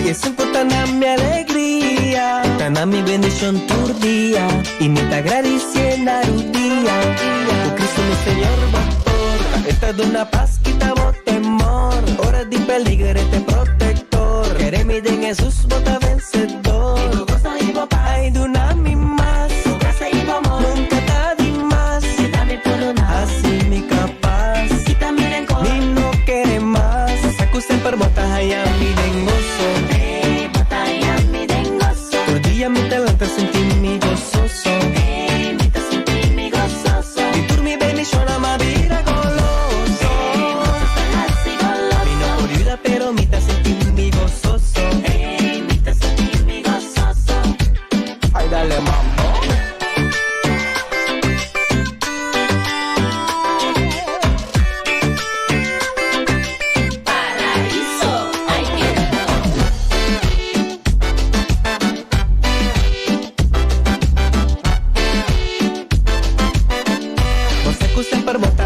J: y es importante mi alegría. Tana mi bendición tu día, y mi te agradeciendo tu día. Por Cristo mi Señor pastor, esta de una paz quita vos temor. Hora de peligro este protector, queré mi de Jesús bota vencedor. Ay, dunami más, nunca está de más. Así mi capaz, mi no quiere más. Sacuste per bota ay a mi dengoso. Por día mi talanta sentí mi gozoso. Y por mi bendición ama vida goloso. Mi no por ayuda pero mi te sentí mi gozoso. Ay, dale mambo. Você custa per bota